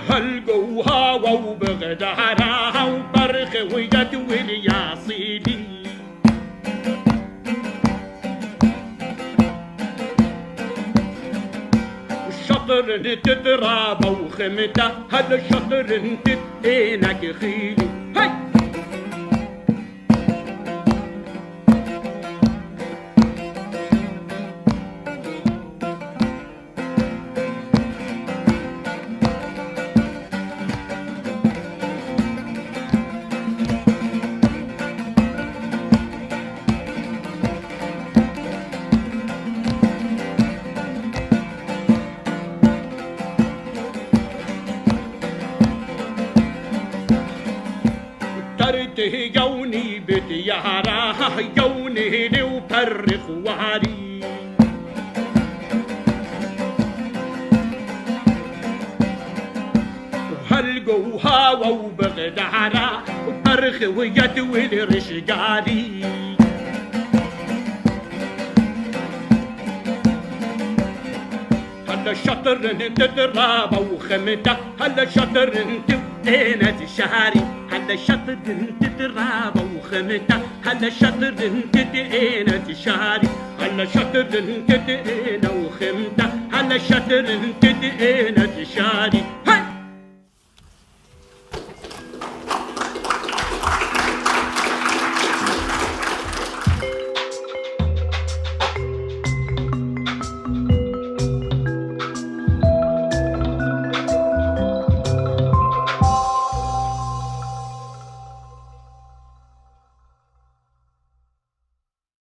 هلقوها وبغدارا وبرخ ويد والياصيلي الشطر تترابا وخمته هذا الشطر تتينك خيلي هاي يوني بدي يهرا يوني لي وبرخ وهري هلقوها وبغدارا وبرخ ويد والرشقالي هلا شطر تترابا وخمته هلا شطر تبقينا شهري هلا شطر تترابا وخمته هلا شطر تتقينا شهري هلا شطر تتقينا وخمته هلا شطر تتقينا شهري